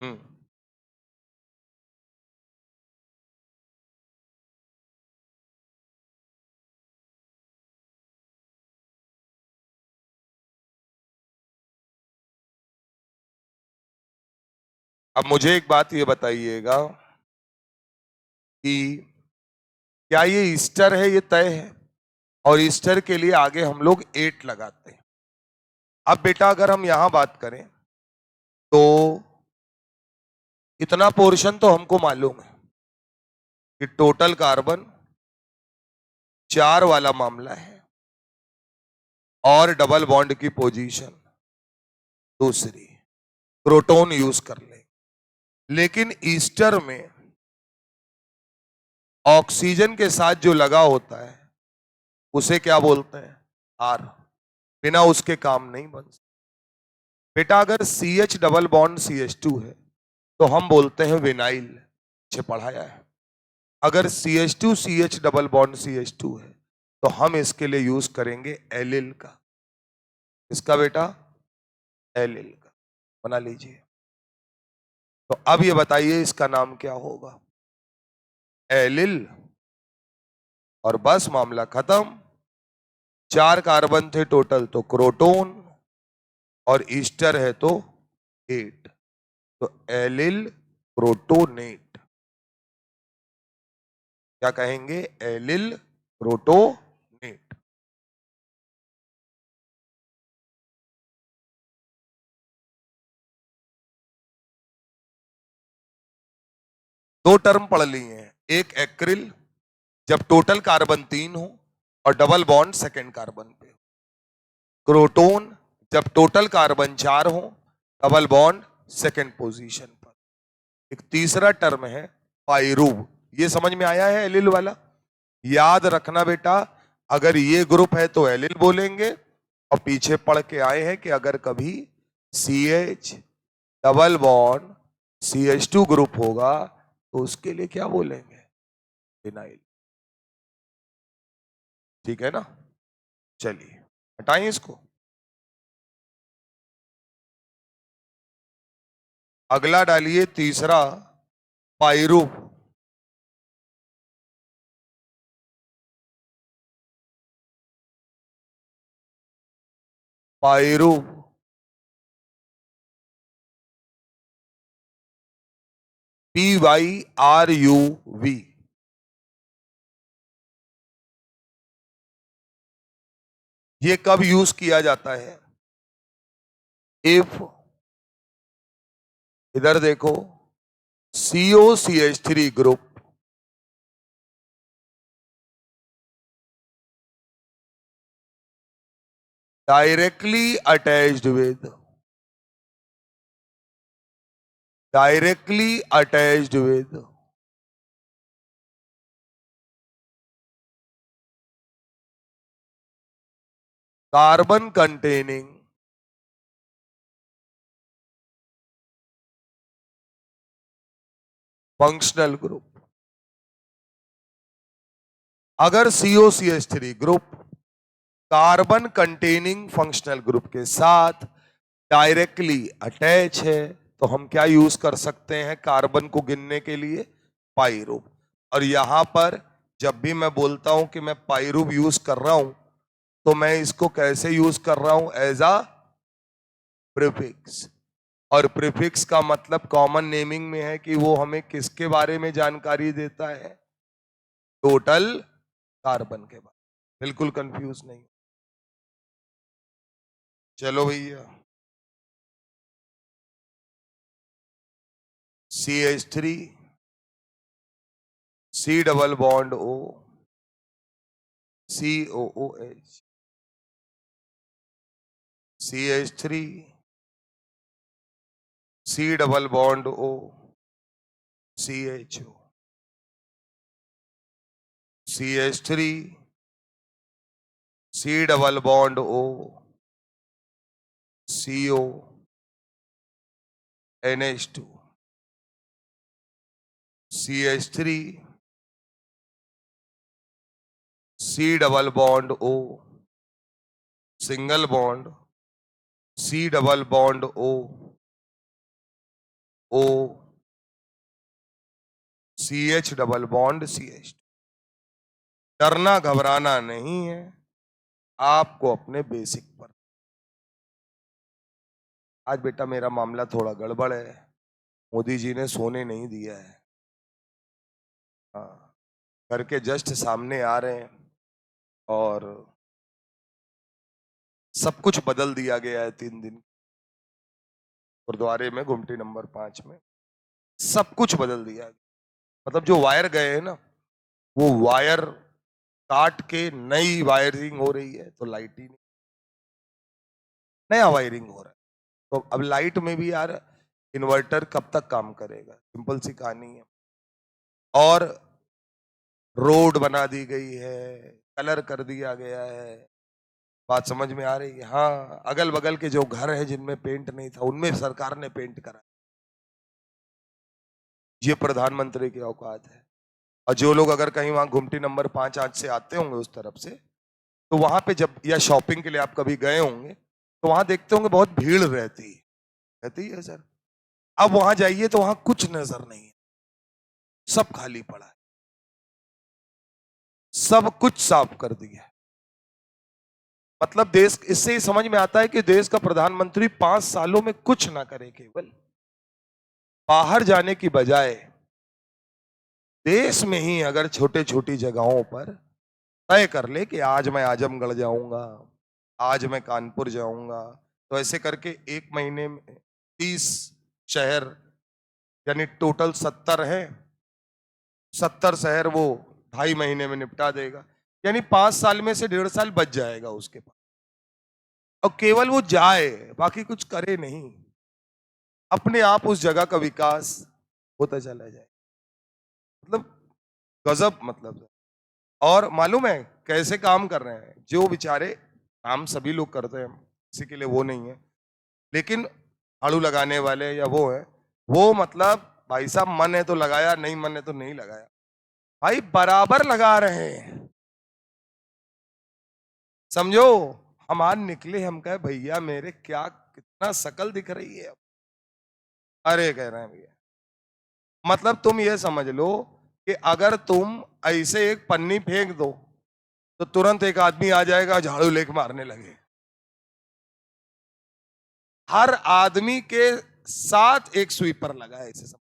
हम्म, अब मुझे एक बात ये बताइएगा कि क्या ये ईस्टर है, ये तय है, और ईस्टर के लिए आगे हम लोग 8 लगाते हैं। अब बेटा अगर हम यहां बात करें तो इतना पोर्शन तो हमको मालूम है कि टोटल कार्बन 4 वाला मामला है और डबल बॉन्ड की पोजीशन दूसरी, प्रोटॉन यूज कर ले। लेकिन ईस्टर में ऑक्सीजन के साथ जो लगा होता है उसे क्या बोलते हैं? आर। बिना उसके काम नहीं बन सकता। बेटा अगर CH डबल बॉन्ड CH2 है तो हम बोलते हैं विनाइल, पीछे पढ़ाया है। अगर CH2 CH double bond CH2 है तो हम इसके लिए यूज करेंगे एलिल का। इसका बेटा? एलिल का। बना लीजिए। तो अब ये बताइए इसका नाम क्या होगा? एलिल। और बस मामला खत्म। 4 कार्बन थे टोटल तो क्रोटोन, और ईस्टर है तो 8, तो एलिल प्रोटोनेट। क्या कहेंगे? Allele protonate. दो टर्म पढ़ ली हैं। एक एक्रिल, जब टोटल कार्बन 3 हो और डबल बॉन्ड सेकेंड कार्बन पे। क्रोटोन, जब टोटल कार्बन 4 हो, डबल बॉन्ड सेकेंड पोजीशन पर। एक तीसरा टर्म है पाइरूव। ये समझ में आया है एलिल वाला? याद रखना बेटा, अगर ये ग्रुप है तो एलिल बोलेंगे, और पीछे पढ़ के आए हैं कि अगर कभी CH double bond CH2 group होगा तो उसके लिए क्या बोलेंगे? विनाइल। ठीक है ना? चलिए हटाएं इसको। अगला डालिए तीसरा, पाइरूव। पाइरूव PYRUV। ये कब यूज किया जाता है? इफ, इधर देखो, COCH3 group directly attached with, directly attached with carbon containing functional group. अगर COCH3 group carbon containing functional group के साथ डायरेक्टली अटैच है तो हम क्या यूज कर सकते हैं कार्बन को गिनने के लिए? पाइरूव। और यहां पर जब भी मैं बोलता हूं कि मैं पाइरूव यूज कर रहा हूं तो मैं इसको कैसे यूज कर रहा हूं? As a prefix. और प्रीफिक्स का मतलब कॉमन नेमिंग में है कि वो हमें किसके बारे में जानकारी देता है? टोटल कार्बन के बारे में। बिल्कुल कंफ्यूज नहीं। चलो भैया, CH3 C double bond O COOH, CH3 C double bond O CHO, CH3 C double bond O CO NH2, CH3 C double bond O single bond C double bond O O CH double bond CH। डरना घबराना नहीं है, आपको अपने बेसिक पर। आज बेटा मेरा मामला थोड़ा गड़बड़ है, मोदी जी ने सोने नहीं दिया है। हाँ, घर के जस्ट सामने आ रहे हैं और सब कुछ बदल दिया गया है 3 दिन। गुरुद्वारे में गुमटी नंबर 5 में सब कुछ बदल दिया गया। मतलब जो वायर गए हैं ना, वो वायर काट के नई वायरिंग हो रही है, तो लाइट ही नहीं, नया वायरिंग हो रहा है। तो अब लाइट में भी यार इन्वर्टर कब तक काम करेगा? सिंपल सी कहानी है। और रोड बना दी गई है, कलर कर दिया गया है। बात समझ में आ रही है? हाँ, अगल बगल के जो घर है जिनमें पेंट नहीं था उनमें सरकार ने पेंट करा। ये प्रधानमंत्री की औकात है। और जो लोग अगर कहीं वहां गुमटी नंबर 5 आज से आते होंगे उस तरफ से, तो वहां पे जब या शॉपिंग के लिए आप कभी गए होंगे तो वहां देखते होंगे बहुत भीड़ रहती है सर। अब वहां जाइए तो वहां कुछ नजर नहीं है, सब खाली पड़ा है, सब कुछ साफ कर दिया है। मतलब देश, इससे ही समझ में आता है कि देश का प्रधानमंत्री 5 सालों में कुछ ना करे, केवल बाहर जाने की बजाय देश में ही अगर छोटे छोटी जगहों पर तय कर ले कि आज मैं आजमगढ़ जाऊंगा, आज मैं कानपुर जाऊंगा, तो ऐसे करके 1 महीने में 30 शहर, यानी टोटल 70 है, 70 शहर वो 2.5 महीने में निपटा देगा। यानी 5 साल में से 1.5 साल बच जाएगा उसके पास। और केवल वो जाए, बाकी कुछ करे नहीं, अपने आप उस जगह का विकास होता चला जाए। मतलब गजब, मतलब। और मालूम है कैसे काम कर रहे हैं? जो बेचारे काम सभी लोग करते हैं, किसी के लिए वो नहीं है, लेकिन झाड़ू लगाने वाले या वो है, वो मतलब भाई साहब मन है तो लगाया, नहीं मन है तो नहीं लगाया, भाई बराबर लगा रहे हैं। समझो, हम आज निकले, हम कहे भैया मेरे क्या कितना शकल दिख रही है। अरे कह रहे हैं भैया, मतलब तुम ये समझ लो कि अगर तुम ऐसे एक पन्नी फेंक दो तो तुरंत एक आदमी आ जाएगा, झाड़ू लेके मारने लगे। हर आदमी के साथ एक स्वीपर लगा है, इसे समझ।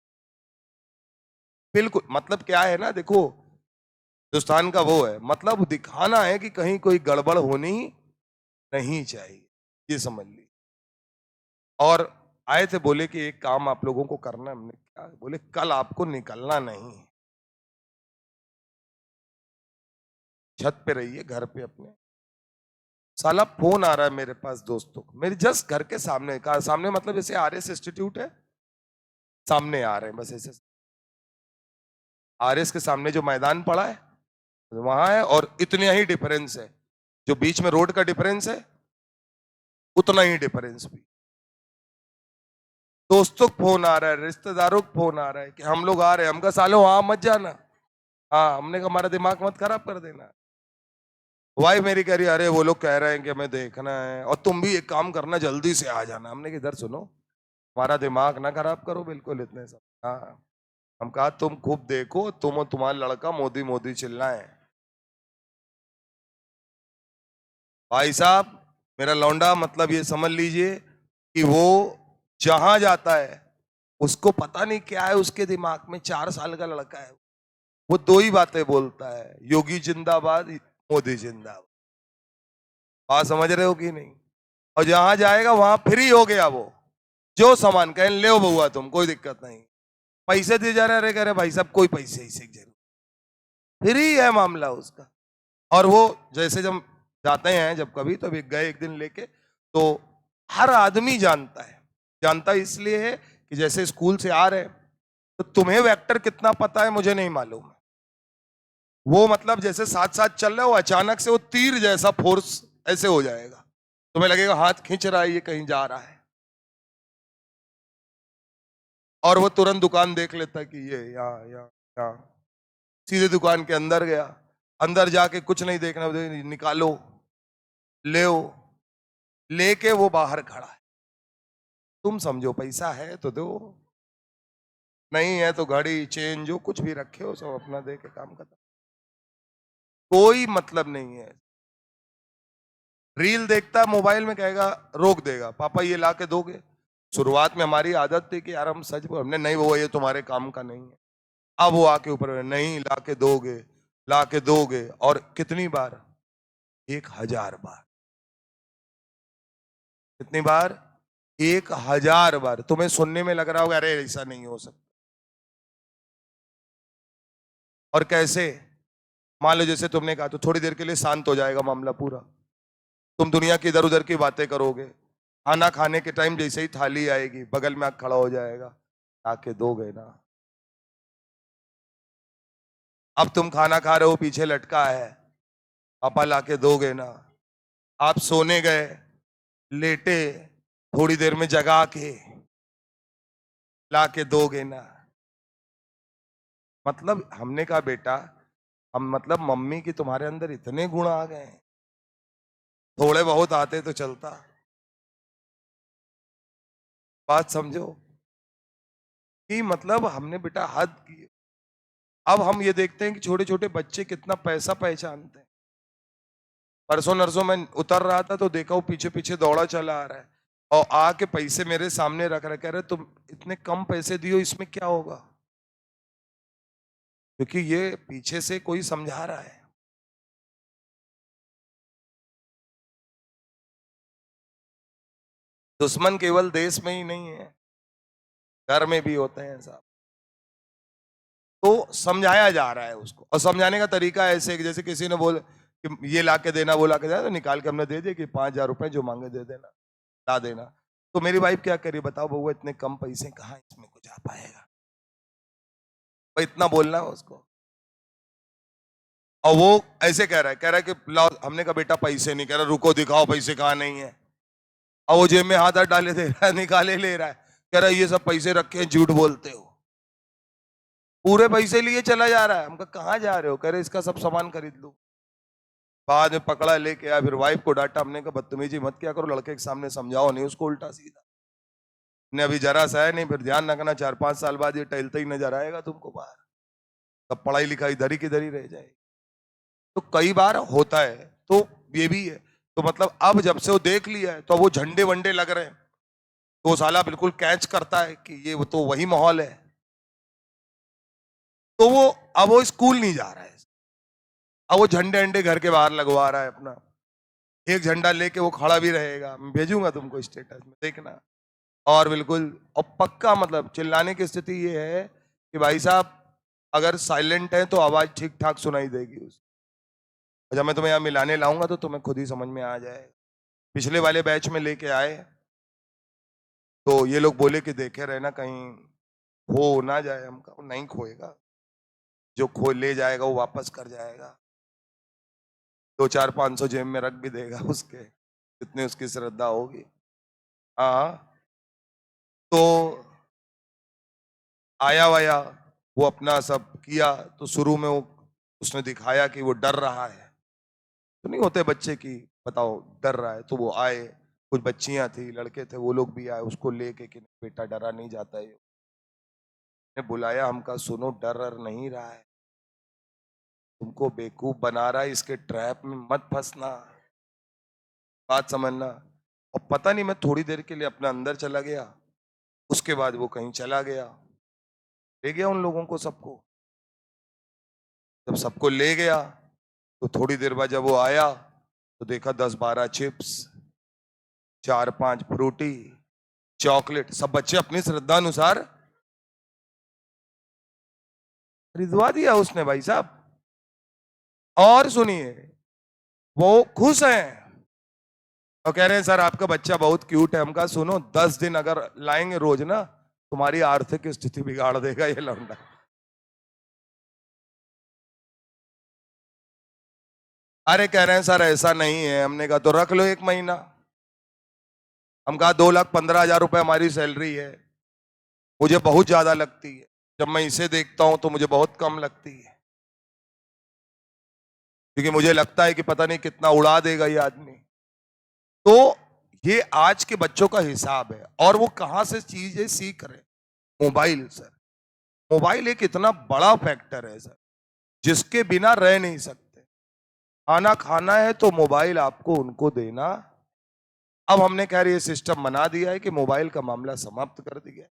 बिल्कुल, मतलब क्या है ना, देखो हिंदुस्तान का वो है, मतलब दिखाना है कि कहीं कोई गड़बड़ होनी नहीं चाहिए, ये समझ ली। और आए थे, बोले कि एक काम आप लोगों को करना है। हमने क्या? बोले कल आपको निकलना नहीं है, छत पे रहिए घर पे अपने, साला फोन आ रहा है मेरे पास दोस्तों को, मेरे जस्ट घर के सामने का, सामने मतलब जैसे आरएस इंस्टीट्यूट है, सामने आ रहे हैं बस ऐसे। आरएस के सामने जो मैदान पड़ा है वहां है, और इतना ही डिफरेंस है, जो बीच में रोड का डिफरेंस है उतना ही डिफरेंस भी। दोस्तों को फोन आ रहा है, रिश्तेदारों को फोन आ रहा है कि हम लोग आ रहे हैं। हमका सालो वहां मत जाना, हाँ हमने कहा हमारा दिमाग मत खराब कर देना। वाइफ मेरी कह रही अरे वो लोग कह रहे हैं कि हमें देखना है, और तुम भी एक काम करना जल्दी से आ जाना। हमने इधर सुनो, हमारा दिमाग ना खराब करो बिल्कुल इतने सब। हाँ, हम कहा तुम खूब देखो, तुम और तुम्हारा लड़का मोदी मोदी चिल्लाए। भाई साहब मेरा लौंडा मतलब ये समझ लीजिए कि वो जहां जाता है उसको पता नहीं क्या है उसके दिमाग में। 4 साल का लड़का है, वो दो ही बातें बोलता है, योगी जिंदाबाद, मोदी जिंदाबाद। बात समझ रहे हो कि नहीं? और जहां जाएगा वहां फ्री हो गया वो, जो सामान कहें ले बउआ तुम, कोई दिक्कत नहीं। पैसे दिए जा रहे, अरे कह रहे भाई साहब कोई पैसे ही जरूर, फ्री है मामला उसका। और वो जैसे जब जाते हैं जब कभी, तो गए एक दिन लेके, तो हर आदमी जानता है। जानता इसलिए है कि जैसे स्कूल से आ रहे हैं, तो तुम्हें वेक्टर कितना पता है मुझे नहीं मालूम। वो मतलब जैसे साथ साथ चल रहे हो, अचानक से वो तीर जैसा फोर्स ऐसे हो जाएगा, तुम्हें लगेगा हाथ खींच रहा है, ये कहीं जा रहा है। और वो तुरंत दुकान देख लेता है कि ये यहाँ यहाँ यहाँ, सीधे दुकान के अंदर गया। अंदर जाके कुछ नहीं देखना, निकालो, ले, लेके वो बाहर खड़ा है। तुम समझो पैसा है तो दो, नहीं है तो घड़ी चेन जो कुछ भी रखे हो सब अपना दे के काम करता, कोई मतलब नहीं है। रील देखता मोबाइल में, कहेगा रोक देगा, पापा ये ला के दोगे। शुरुआत में हमारी आदत थी कि यार हम सच, हमने नहीं वो ये तुम्हारे काम का नहीं है। अब वो आके ऊपर नहीं ला के दोगे, ला के दोगे, और कितनी बार? 1000 बार। कितनी बार? 1000 बार। तुम्हें सुनने में लग रहा होगा अरे ऐसा नहीं हो सकता। और कैसे? मान लो जैसे तुमने कहा, तो थोड़ी देर के लिए शांत हो जाएगा मामला पूरा, तुम दुनिया की इधर उधर की बातें करोगे। खाना खाने के टाइम जैसे ही थाली आएगी, बगल में खड़ा हो जाएगा, आके दोगे ना। अब तुम खाना खा रहे हो, पीछे लटका है, पापा लाके दोगे ना। आप सोने गए, लेटे, थोड़ी देर में जगा के लाके दोगे ना। मतलब हमने कहा बेटा, हम मतलब मम्मी की तुम्हारे अंदर इतने गुण आ गए हैं, थोड़े बहुत आते तो चलता। बात समझो कि मतलब हमने बेटा हद की। अब हम ये देखते हैं कि छोटे छोटे बच्चे कितना पैसा पहचानते हैं। परसों नरसों मैं उतर रहा था तो देखा वो पीछे पीछे दौड़ा चला आ रहा है, और आके पैसे मेरे सामने रख रहे, कह रहे तुम इतने कम पैसे दियो, इसमें क्या होगा? क्योंकि ये पीछे से कोई समझा रहा है। दुश्मन केवल देश में ही नहीं है, घर में भी होते हैं साहब। तो समझाया जा रहा है उसको, और समझाने का तरीका ऐसे कि जैसे किसी ने बोल कि ये ला के देना, वो ला के देना, तो निकाल के हमने दे दिया कि 5000 रुपए जो मांगे दे देना, ला देना। तो मेरी वाइफ क्या करी बताओ, बउआ इतने कम पैसे कहाँ इसमें कुछ आ पाएगा, भाई इतना बोलना है उसको। और वो ऐसे कह रहा है कि लाओ, हमने कहा बेटा पैसे नहीं, कह रहा रुको दिखाओ पैसे कहाँ नहीं है। और वो जेब में हाथ हाथ डाले दे रहा है, निकाले ले रहा है, कह रहा है ये सब पैसे रखे हैं, झूठ बोलते हो। पूरे पैसे लिए चला जा रहा है। हम कहा जा रहे हो? कह रहे इसका सब सामान खरीद लो। बाद में पकड़ा, लेके आया, फिर वाइफ को डांटा, हमने कहा बदतमीजी मत क्या करो, लड़के के सामने समझाओ नहीं उसको उल्टा सीधा। ने अभी जरा सा है नहीं, फिर ध्यान रखना 4-5 साल बाद ये टहलते ही नजर आएगा तुमको बाहर, तब पढ़ाई लिखाई धरी की धरी रह जाएगी। तो कई बार होता है, तो ये भी है। तो मतलब अब जब से वो देख लिया है, तो वो झंडे वंडे लग रहे हैं, तो वो साला बिल्कुल कैच करता है कि ये वो तो वही माहौल है। तो वो अब वो स्कूल नहीं जा रहा है, अब वो झंडे अंडे घर के बाहर लगवा रहा है अपना। एक झंडा लेके वो खड़ा भी रहेगा, मैं भेजूंगा तुमको स्टेटस में देखना। और बिल्कुल, और पक्का मतलब चिल्लाने की स्थिति ये है कि भाई साहब अगर साइलेंट है तो आवाज ठीक ठाक सुनाई देगी उसको। जब मैं तुम्हें यहाँ मिलाने लाऊंगा तो तुम्हें खुद ही समझ में आ जाएगा। पिछले वाले बैच में लेके आए तो ये लोग बोले कि देखे रहना कहीं खो ना जाए। हम कहा नहीं खोएगा, जो खो ले जाएगा वो वापस कर जाएगा, 200-500 जेब में रख भी देगा उसके, जितनी उसकी श्रद्धा होगी। हाँ, तो आया वाया वो अपना सब किया। तो शुरू में वो उसने दिखाया कि वो डर रहा है, तो नहीं होते बच्चे की, बताओ डर रहा है। तो वो आए, कुछ बच्चियां थी, लड़के थे, वो लोग भी आए उसको लेके कि बेटा डरा नहीं जाता है। ने बुलाया, हम कहा सुनो डर नहीं रहा है, तुमको बेवकूफ बना रहा है, इसके ट्रैप में मत फंसना, बात समझना। और पता नहीं मैं थोड़ी देर के लिए अपने अंदर चला गया, उसके बाद वो कहीं चला गया, ले गया उन लोगों को सबको। जब सबको ले गया तो थोड़ी देर बाद जब वो आया तो देखा 10-12 चिप्स, 4-5 फ्रूटी, चॉकलेट, सब बच्चे अपनी श्रद्धा अनुसार खरीदवा दिया उसने भाई साहब। और सुनिए, वो खुश हैं और कह रहे हैं सर आपका बच्चा बहुत क्यूट है। हम कहा सुनो 10 दिन अगर लाएंगे रोज ना, तुम्हारी आर्थिक स्थिति बिगाड़ देगा ये लौंडा। अरे कह रहे हैं सर ऐसा नहीं है। हमने कहा तो रख लो 1 महीना। हम कहा 2,15,000 रुपए हमारी सैलरी है, मुझे बहुत ज्यादा लगती है, जब मैं इसे देखता हूं तो मुझे बहुत कम लगती है, क्योंकि मुझे लगता है कि पता नहीं कितना उड़ा देगा ये आदमी। तो ये आज के बच्चों का हिसाब है। और वो कहां से चीजें सीख रहे? Mobile sir. मोबाइल एक इतना बड़ा फैक्टर है सर, जिसके बिना रह नहीं सकते। खाना खाना है तो मोबाइल आपको उनको देना। अब हमने कह रही सिस्टम बना दिया है कि मोबाइल का मामला समाप्त कर दिया है।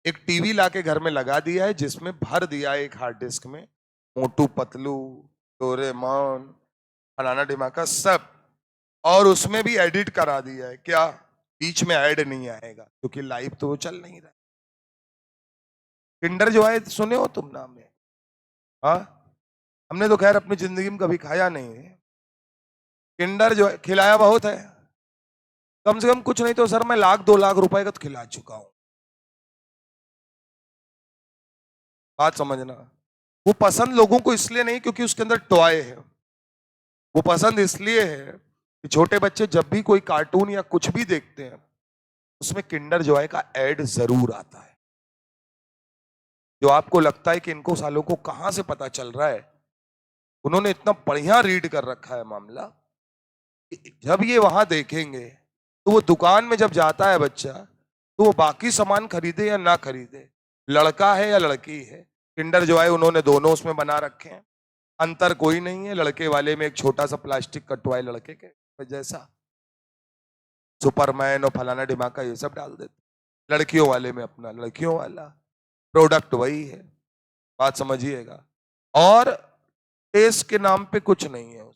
एक टीवी लाके घर में लगा दिया है, जिसमें भर दिया है एक हार्ड डिस्क में मोटू पतलू, डोरेमोन, फलाना ढिमाका सब। और उसमें भी एडिट करा दिया है, क्या बीच में ऐड नहीं आएगा, क्योंकि लाइव तो वो चल नहीं रहा। किंडर जो है सुने हो तुम नाम है? हाँ, हमने तो खैर अपनी जिंदगी में कभी खाया नहीं है। किंडर जो है खिलाया बहुत है, कम से कम कुछ नहीं तो सर मैं 1,00,000-2,00,000 रुपए का तो खिला चुका हूं। बात समझना। वो पसंद लोगों को इसलिए नहीं क्योंकि उसके अंदर टॉय है, वो पसंद इसलिए है कि छोटे बच्चे जब भी कोई कार्टून या कुछ भी देखते हैं, उसमें किंडर जॉय का एड जरूर आता है। जो आपको लगता है कि इनको सालों को कहां से पता चल रहा है, उन्होंने इतना बढ़िया रीड कर रखा है मामला कि जब ये वहां देखेंगे तो वो दुकान में जब जाता है बच्चा, तो वो बाकी सामान खरीदे या ना खरीदे, लड़का है या लड़की है, किंडर जॉय उन्होंने दोनों उसमें बना रखे हैं। अंतर कोई नहीं है, लड़के वाले में एक छोटा सा प्लास्टिक का टॉय लड़के के जैसा, सुपरमैन और फलाना ढिमाका ये सब डाल देते। लड़कियों वाले में अपना लड़कियों वाला प्रोडक्ट वही है, बात समझिएगा। और टेस्ट के नाम पे कुछ नहीं है,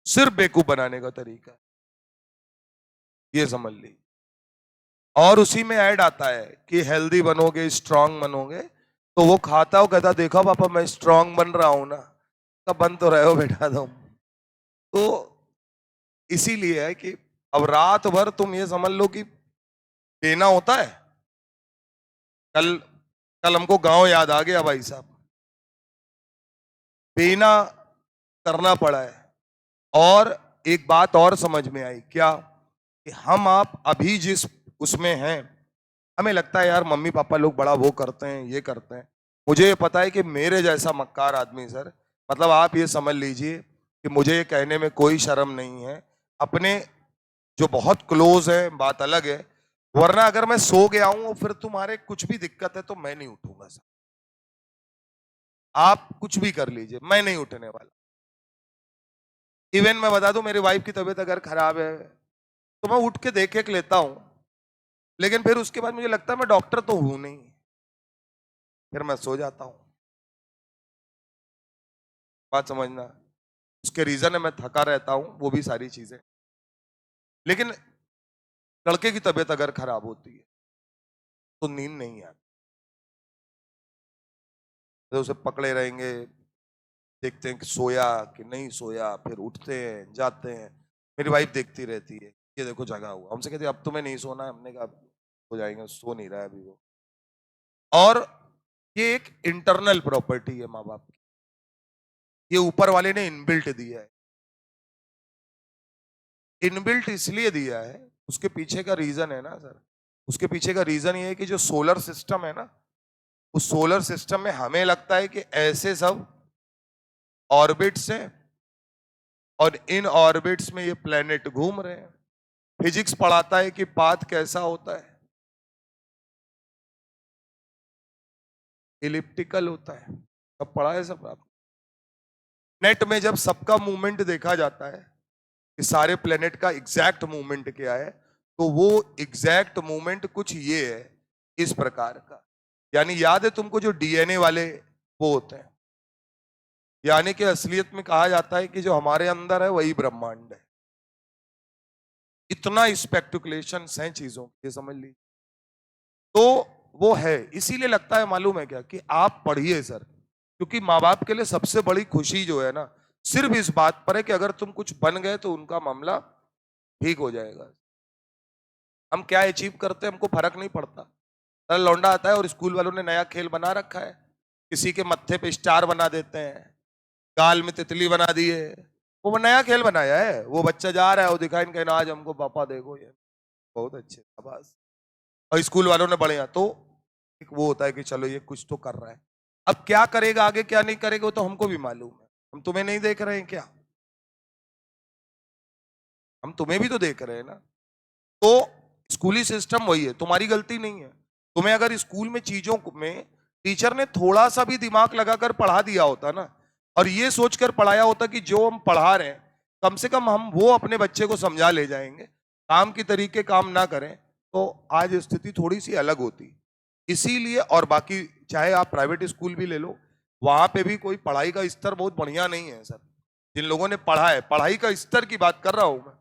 सिर्फ बेवकूफ बनाने का तरीका है, ये समझ लीजिए। और उसी में ऐड आता है कि हेल्दी बनोगे, स्ट्रांग बनोगे, तो वो खाता हो कहता देखो पापा मैं स्ट्रांग बन रहा हूं ना। कब बन तो रहे हो बेटा तुम। तो इसीलिए है कि अब रात भर तुम ये समझ लो कि पीना होता है। कल कल हमको गांव याद आ गया भाई साहब, पीना करना पड़ा है। और एक बात और समझ में आई क्या, कि हम आप अभी जिस उसमें हैं, हमें लगता है यार मम्मी पापा लोग बड़ा वो करते हैं ये करते हैं। मुझे ये पता है कि मेरे जैसा मक्कार आदमी सर, मतलब आप ये समझ लीजिए कि मुझे ये कहने में कोई शर्म नहीं है, अपने जो बहुत क्लोज है बात अलग है, वरना अगर मैं सो गया हूं फिर तुम्हारे कुछ भी दिक्कत है तो मैं नहीं उठूंगा सर। आप कुछ भी कर लीजिए, मैं नहीं उठने वाला। इवन मैं बता दूं मेरी वाइफ की तबीयत अगर खराब है तो मैं उठ के देख एक लेता हूं, लेकिन फिर उसके बाद मुझे लगता है मैं डॉक्टर तो हूं नहीं, फिर मैं सो जाता हूं। बात समझना। उसके रीजन है मैं थका रहता हूं, वो भी सारी चीजें। लेकिन लड़के की तबीयत अगर खराब होती है तो नींद नहीं आती, तो उसे पकड़े रहेंगे, देखते हैं कि सोया कि नहीं सोया, फिर उठते हैं जाते हैं। मेरी वाइफ देखती रहती है, ये देखो जगा हुआ। हमसे कहती है अब तुम्हें नहीं सोना है। हमने कहा हो जाएंगे, सो नहीं रहा है अभी वो। और ये एक इंटरनल प्रॉपर्टी है माँ बाप की, ये ऊपर वाले ने इनबिल्ट दिया है। इनबिल्ट इसलिए दिया है, उसके पीछे का रीजन है ना सर, उसके पीछे का रीजन ये है कि जो सोलर सिस्टम है ना, उस सोलर सिस्टम में हमें लगता है कि ऐसे सब ऑर्बिट्स हैं और इन ऑर्बिट्स में ये प्लेनेट घूम रहे हैं। फिजिक्स पढ़ाता है कि पाथ कैसा होता है, इलिप्टिकल होता है। सब पढ़ा है सब आप। नेट में जब सबका मूवमेंट देखा जाता है कि सारे प्लेनेट का एग्जैक्ट मूवमेंट क्या है, तो वो एग्जैक्ट मूवमेंट कुछ ये है, इस प्रकार का। यानी याद है तुमको जो डीएनए वाले वो होते हैं, यानी कि असलियत में कहा जाता है कि जो हमारे अंदर है वही ब्रह्मांड है। इतना स्पेक्युलेशन है चीजों की, ये समझ ली। तो वो है, इसीलिए लगता है मालूम है क्या कि आप पढ़िए सर, क्योंकि माँ बाप के लिए सबसे बड़ी खुशी जो है ना, सिर्फ इस बात पर है कि अगर तुम कुछ बन गए तो उनका मामला ठीक हो जाएगा। हम क्या अचीव करते हैं हमको फर्क नहीं पड़ता। सर लौंडा आता है और स्कूल वालों ने नया खेल बना रखा है, किसी के मत्थे पे स्टार बना देते हैं, गाल में तितली बना दी है। वो नया खेल बनाया है, वो बच्चा जा रहा है, वो दिखाई कहना आज हमको पापा देखो ये बहुत अच्छे शाबाश। और स्कूल वालों ने बढ़िया, तो एक वो होता है कि चलो ये कुछ तो कर रहा है। अब क्या करेगा आगे क्या नहीं करेगा वो तो हमको भी मालूम है। हम तुम्हें नहीं देख रहे हैं क्या? हम तुम्हें भी तो देख रहे हैं ना। तो स्कूली सिस्टम वही है, तुम्हारी गलती नहीं है। तुम्हें अगर स्कूल में चीजों में टीचर ने थोड़ा सा भी दिमाग लगाकर पढ़ा दिया होता ना, और ये सोचकर पढ़ाया होता कि जो हम पढ़ा रहे हैं कम से कम हम वो अपने बच्चे को समझा ले जाएंगे, काम की तरीके काम ना करें, तो आज स्थिति थोड़ी सी अलग होती। इसीलिए, और बाकी चाहे आप प्राइवेट स्कूल भी ले लो, वहां पे भी कोई पढ़ाई का स्तर बहुत बढ़िया नहीं है सर। जिन लोगों ने पढ़ा है, पढ़ाई का स्तर की बात कर रहा हूं मैं,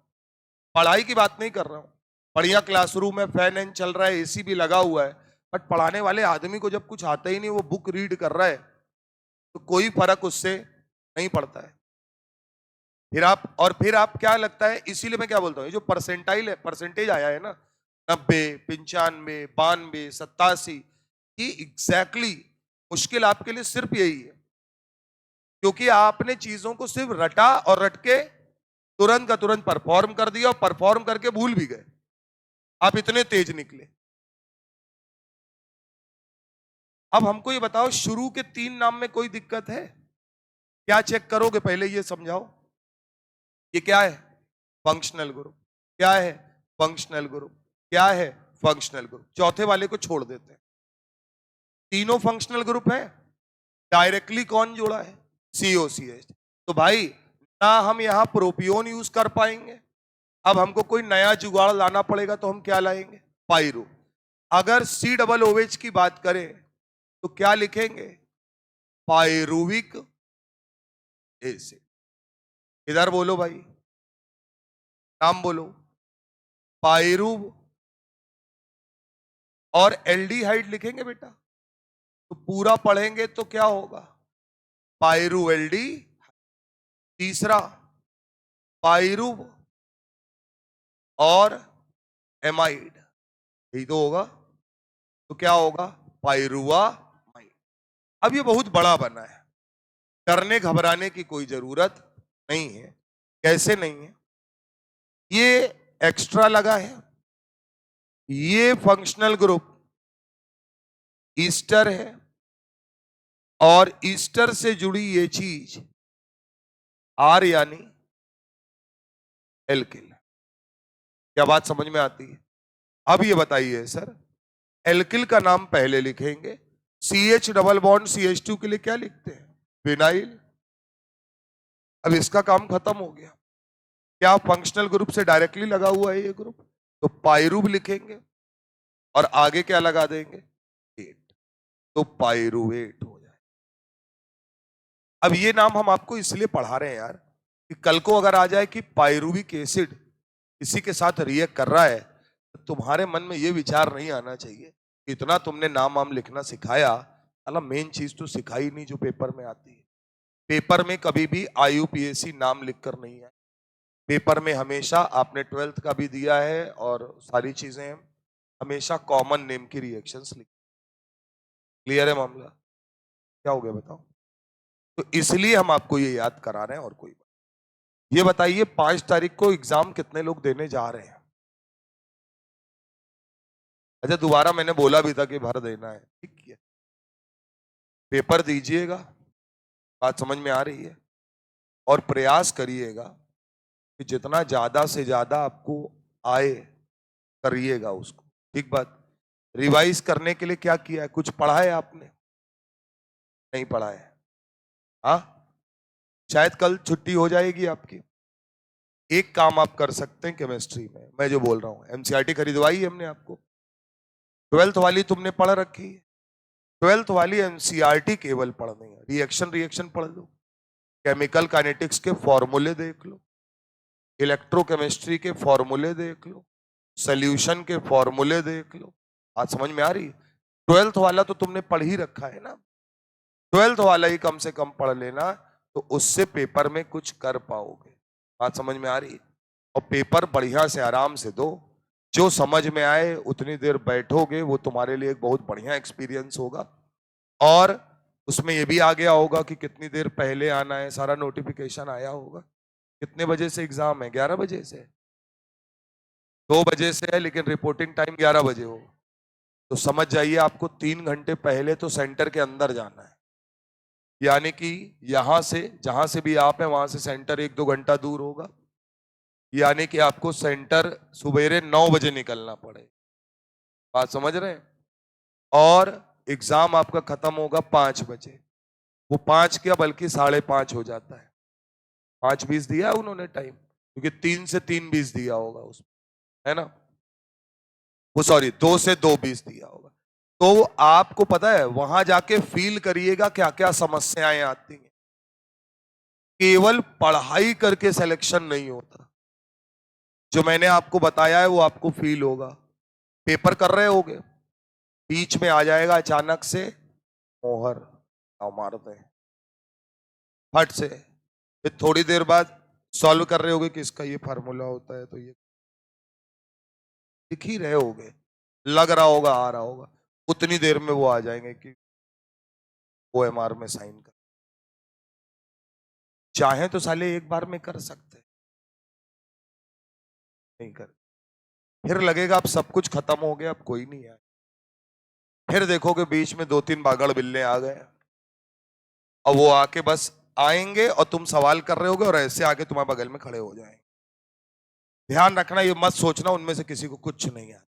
पढ़ाई की बात नहीं कर रहा हूं। बढ़िया क्लासरूम में फैन एन चल रहा है, एसी भी लगा हुआ है, बट पढ़ाने वाले आदमी को जब कुछ आता ही नहीं, वो बुक रीड कर रहा है, तो कोई फर्क उससे नहीं पड़ता है। फिर आप क्या लगता है, इसीलिए मैं क्या बोलता हूँ, ये जो परसेंटाइल है, परसेंटेज आया है ना, 90, 95, 92, 87, ये एग्जैक्टली मुश्किल आपके लिए सिर्फ यही है क्योंकि आपने चीजों को सिर्फ रटा और रट के तुरंत का तुरंत परफॉर्म कर दिया और परफॉर्म करके भूल भी गए। आप इतने तेज निकले। अब हमको ये बताओ, शुरू के 3 नाम में कोई दिक्कत है क्या? चेक करोगे पहले ये समझाओ, ये क्या है? Functional group. क्या है? Functional group. क्या है? Functional group. चौथे वाले को छोड़ देते हैं। तीनों फंक्शनल ग्रुप है। डायरेक्टली कौन जोड़ा है? COCH। तो भाई ना हम यहां प्रोपियोन यूज कर पाएंगे, अब हमको कोई नया जुगाड़ लाना पड़ेगा, तो हम क्या लाएंगे? पायरो। अगर COOH की बात करें तो क्या लिखेंगे? Pyruvic acid. इधर बोलो भाई, नाम बोलो। पायरुव और एल्डिहाइड लिखेंगे बेटा, तो पूरा पढ़ेंगे तो क्या होगा? पायरु एल्डी। तीसरा पायरुव और एमाइड, यही तो होगा। तो क्या होगा? पायरुवामाइड। अब ये बहुत बड़ा बना है, डरने घबराने की कोई जरूरत नहीं है। कैसे नहीं है? ये एक्स्ट्रा लगा है, ये फंक्शनल ग्रुप ईस्टर है, और ईस्टर से जुड़ी ये चीज आर यानी एल्किल। क्या बात समझ में आती है? अब ये बताइए सर, एल्किल का नाम पहले लिखेंगे, CH डबल बॉन्ड CH2 के लिए क्या लिखते हैं? विनाइल। अब इसका काम खत्म हो गया। क्या फंक्शनल ग्रुप से डायरेक्टली लगा हुआ है ये ग्रुप? तो पायरुव लिखेंगे और आगे क्या लगा देंगे? 8, तो पायरुवेट हो जाए। अब ये नाम हम आपको इसलिए पढ़ा रहे हैं यार, कि कल को अगर आ जाए कि पायरुविक एसिड किसी के साथ रिएक्ट कर रहा है, तो तुम्हारे मन में ये विचार नहीं आना चाहिए, इतना तुमने नाम वाम लिखना सिखाया, अला मेन चीज तो सिखाई नहीं जो पेपर में आती है। पेपर में कभी भी IUPAC नाम लिखकर नहीं है। पेपर में हमेशा आपने 12th का भी दिया है और सारी चीजें हमेशा कॉमन नेम की रिएक्शंस लिख। क्लियर है मामला? क्या हो गया बताओ? तो इसलिए हम आपको ये याद करा रहे हैं और कोई बात। ये बताइए 5 तारीख को एग्जाम कितने लोग देने जा रहे हैं? अच्छा, दोबारा मैंने बोला भी था कि भर देना है, ठीक है। पेपर दीजिएगा, बात समझ में आ रही है, और प्रयास करिएगा कि जितना ज्यादा से ज्यादा आपको आए करिएगा उसको, ठीक बात। रिवाइज करने के लिए क्या किया है? कुछ पढ़ा है आपने? नहीं पढ़ा है? हाँ, शायद कल छुट्टी हो जाएगी आपकी। एक काम आप कर सकते हैं केमिस्ट्री में, मैं जो बोल रहा हूँ, एमसीईआरटी खरीदवाई है हमने आपको। 12th वाली तुमने पढ़ रखी है। 12th वाली एमसीईआरटी केवल पढ़नी है। रिएक्शन रिएक्शन पढ़ लो, केमिकल काइनेटिक्स के फॉर्मूले देख लो, इलेक्ट्रोकेमिस्ट्री के फॉर्मूले देख लो, सोल्यूशन के फॉर्मूले देख लो। आज समझ में आ रही? 12th वाला तो तुमने पढ़ ही रखा है ना। 12th वाला ही कम से कम पढ़ लेना, तो उससे पेपर में कुछ कर पाओगे। बात समझ में आ रही? और पेपर बढ़िया से आराम से दो, जो समझ में आए उतनी देर बैठोगे, वो तुम्हारे लिए एक बहुत बढ़िया एक्सपीरियंस होगा। और उसमें ये भी आ गया होगा कि कितनी देर पहले आना है, सारा नोटिफिकेशन आया होगा। कितने बजे से एग्जाम है? 11 बजे से? 2 बजे से है, लेकिन रिपोर्टिंग टाइम 11 बजे हो। तो समझ जाइए आपको 3 घंटे पहले तो सेंटर के अंदर जाना है। यानी कि यहां से, जहां से भी आप हैं वहां से सेंटर 1-2 घंटा दूर होगा। यानी कि आपको सेंटर सुबेरे 9 बजे निकलना पड़े। बात समझ रहे हैं? और एग्जाम आपका खत्म होगा 5 बजे। वो 5 क्या बल्कि 5:30 हो जाता है। 5:20 दिया है उन्होंने टाइम, क्योंकि 3 से 3:20 दिया होगा उसमें, है ना? वो सॉरी 2 से 2:20 दिया होगा। तो आपको पता है वहां जाके फील करिएगा क्या क्या समस्याएं आती हैं। केवल पढ़ाई करके सिलेक्शन नहीं होता। जो मैंने आपको बताया है वो आपको फील होगा। पेपर कर रहे होगे, बीच में आ जाएगा अचानक से मोहर, मार दे फट से, फिर थोड़ी देर बाद सॉल्व कर रहे होगे कि इसका ये फार्मूला होता है, तो ये दिख ही रहे होगे, लग रहा होगा आ रहा होगा। उतनी देर में वो आ जाएंगे कि OMR में साइन कर। चाहे तो साले एक बार में कर सकते, नहीं कर। फिर लगेगा अब सब कुछ खत्म हो गया, अब कोई नहीं है। फिर देखोगे बीच में 2-3 बागड़ बिल्ले आ गए, और वो आके बस आएंगे और तुम सवाल कर रहे होगे और ऐसे आके तुम्हारे बगल में खड़े हो जाएंगे। ध्यान रखना, ये मत सोचना उनमें से किसी को कुछ नहीं है।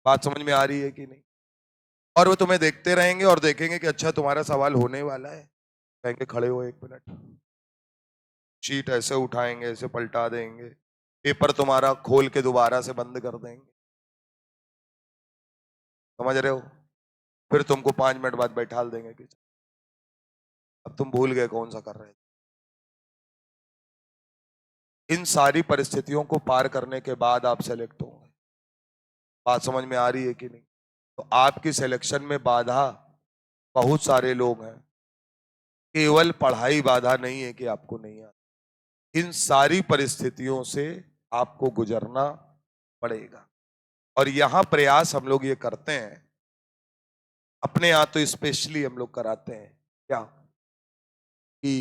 बात समझ में आ रही है कि नहीं? और वो तुम्हें देखते रहेंगे और देखेंगे कि अच्छा तुम्हारा सवाल होने वाला है, कहेंगे खड़े हो 1 मिनट। शीट ऐसे उठाएंगे, ऐसे पलटा देंगे, पेपर तुम्हारा खोल के दोबारा से बंद कर देंगे। समझ रहे हो? फिर तुमको 5 मिनट बाद बैठा देंगे कि अब तुम भूल गए कौन सा कर रहे थे। इन सारी परिस्थितियों को पार करने के बाद आप सेलेक्ट होंगे। बात समझ में आ रही है कि नहीं? तो आपकी सिलेक्शन में बाधा बहुत सारे लोग हैं। केवल पढ़ाई बाधा नहीं है कि आपको नहीं आता, इन सारी परिस्थितियों से आपको गुजरना पड़ेगा। और यहां प्रयास हम लोग ये करते हैं, अपने यहाँ तो स्पेशली हम लोग कराते हैं क्या कि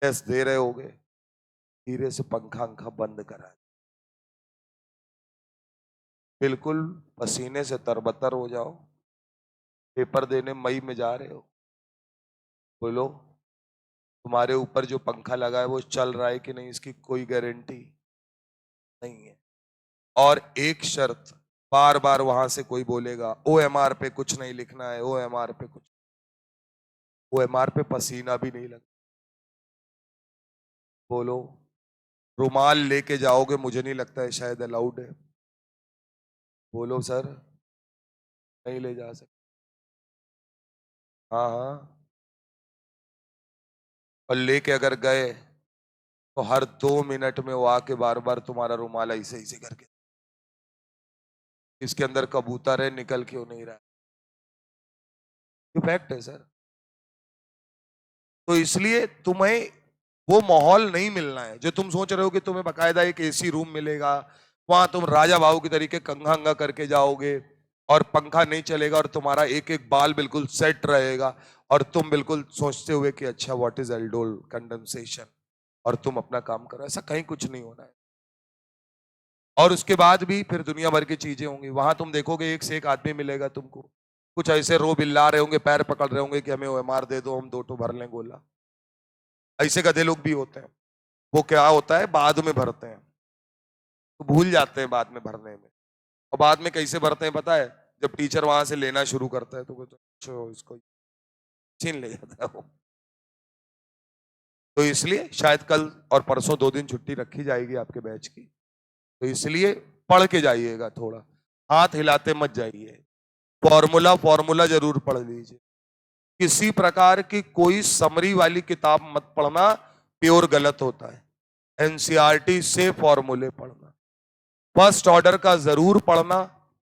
टेस्ट दे रहे होगे, धीरे से पंखा अंखा बंद करा, बिल्कुल पसीने से तरबतर हो जाओ। पेपर देने मई में जा रहे हो, बोलो तुम्हारे ऊपर जो पंखा लगा है वो चल रहा है कि नहीं, इसकी कोई गारंटी नहीं है। और एक शर्त, बार बार वहां से कोई बोलेगा OMR पे कुछ नहीं लिखना है, OMR पे कुछ, OMR पे पसीना भी नहीं लगा। बोलो रुमाल लेके जाओगे, मुझे नहीं लगता है शायद अलाउड है। बोलो सर नहीं ले जा सकते। हाँ हाँ, और लेके अगर गए तो हर 2 मिनट में वो आके बार बार तुम्हारा रुमाल ऐसे ऐसे करके, इसके अंदर कबूतर है निकल क्यों नहीं रहा है। ये फैक्ट है सर। तो इसलिए तुम्हें वो माहौल नहीं मिलना है जो तुम सोच रहे हो कि तुम्हें बकायदा एक एसी रूम मिलेगा, वहां तुम राजा बाबू की तरीके कंघा अंगा करके जाओगे और पंखा नहीं चलेगा और तुम्हारा एक एक बाल बिल्कुल सेट रहेगा और तुम बिल्कुल सोचते हुए कि अच्छा व्हाट इज एल्डोल कंडेंसेशन, और तुम अपना काम करो। ऐसा कहीं कुछ नहीं होना है। और उसके बाद भी फिर दुनिया भर की चीजें होंगी वहां, तुम देखोगे एक से एक आदमी मिलेगा तुमको, कुछ ऐसे रो बिल्ला रहे होंगे, पैर पकड़ रहे होंगे कि हमें ओएमआर दे दो, हम दो ठो भर लें गोला। ऐसे गधे लोग भी होते हैं। वो क्या होता है, बाद में भरते हैं, तो भूल जाते हैं बाद में भरने में। और बाद में कैसे भरते हैं पता है, जब टीचर वहां से लेना शुरू करता है तो कहते हैं, "अच्छा, इसको छीन ले जाता है वो।" तो इसलिए शायद कल और परसों 2 दिन छुट्टी रखी जाएगी आपके बैच की, तो इसलिए पढ़ के जाइएगा थोड़ा, हाथ हिलाते मत जाइए। फॉर्मूला फॉर्मूला जरूर पढ़ लीजिए। किसी प्रकार की कोई समरी वाली किताब मत पढ़ना, प्योर गलत होता है। एनसीईआरटी से फॉर्मूले पढ़ना, फर्स्ट ऑर्डर का जरूर पढ़ना,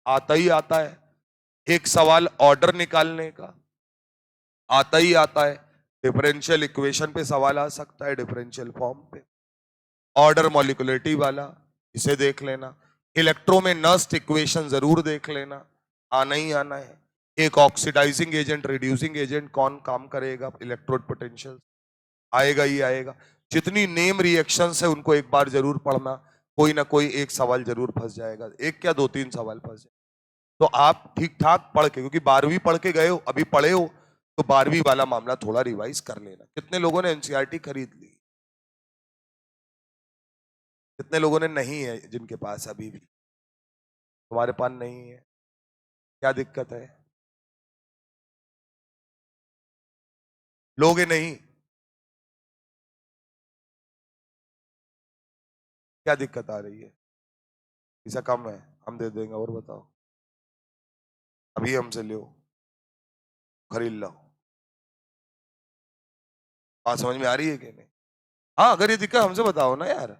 आता ही आता है। एक सवाल ऑर्डर निकालने का आता ही आता है। डिफरेंशियल इक्वेशन पे सवाल आ सकता है, डिफरेंशियल फॉर्म पे। ऑर्डर मॉलिक्युलरिटी वाला, इसे देख लेना। इलेक्ट्रो में नस्ट इक्वेशन जरूर देख लेना, आना ही आना है। एक ऑक्सीडाइजिंग एजेंट, रिड्यूसिंग एजेंट कौन काम करेगा, इलेक्ट्रोड पोटेंशियल आएगा ही आएगा। जितनी नेम रिएक्शंस है उनको एक बार जरूर पढ़ना, कोई ना कोई एक सवाल जरूर फंस जाएगा, एक क्या 2-3 सवाल फंस जाए। तो आप ठीक ठाक पढ़ के, क्योंकि 12वीं पढ़ के गए हो, अभी पढ़े हो, तो 12वीं वाला मामला थोड़ा रिवाइज कर लेना। कितने लोगों ने एनसीईआरटी खरीद ली, कितने लोगों ने नहीं है, जिनके पास अभी भी, तुम्हारे पास नहीं है, क्या दिक्कत है, लोगे नहीं, क्या दिक्कत आ रही है, पैसा कम है, हम दे देंगे, और बताओ, अभी हमसे लो, खरीद लो। बात समझ में आ रही है कि नहीं? हाँ, अगर ये दिक्कत हमसे बताओ ना यार।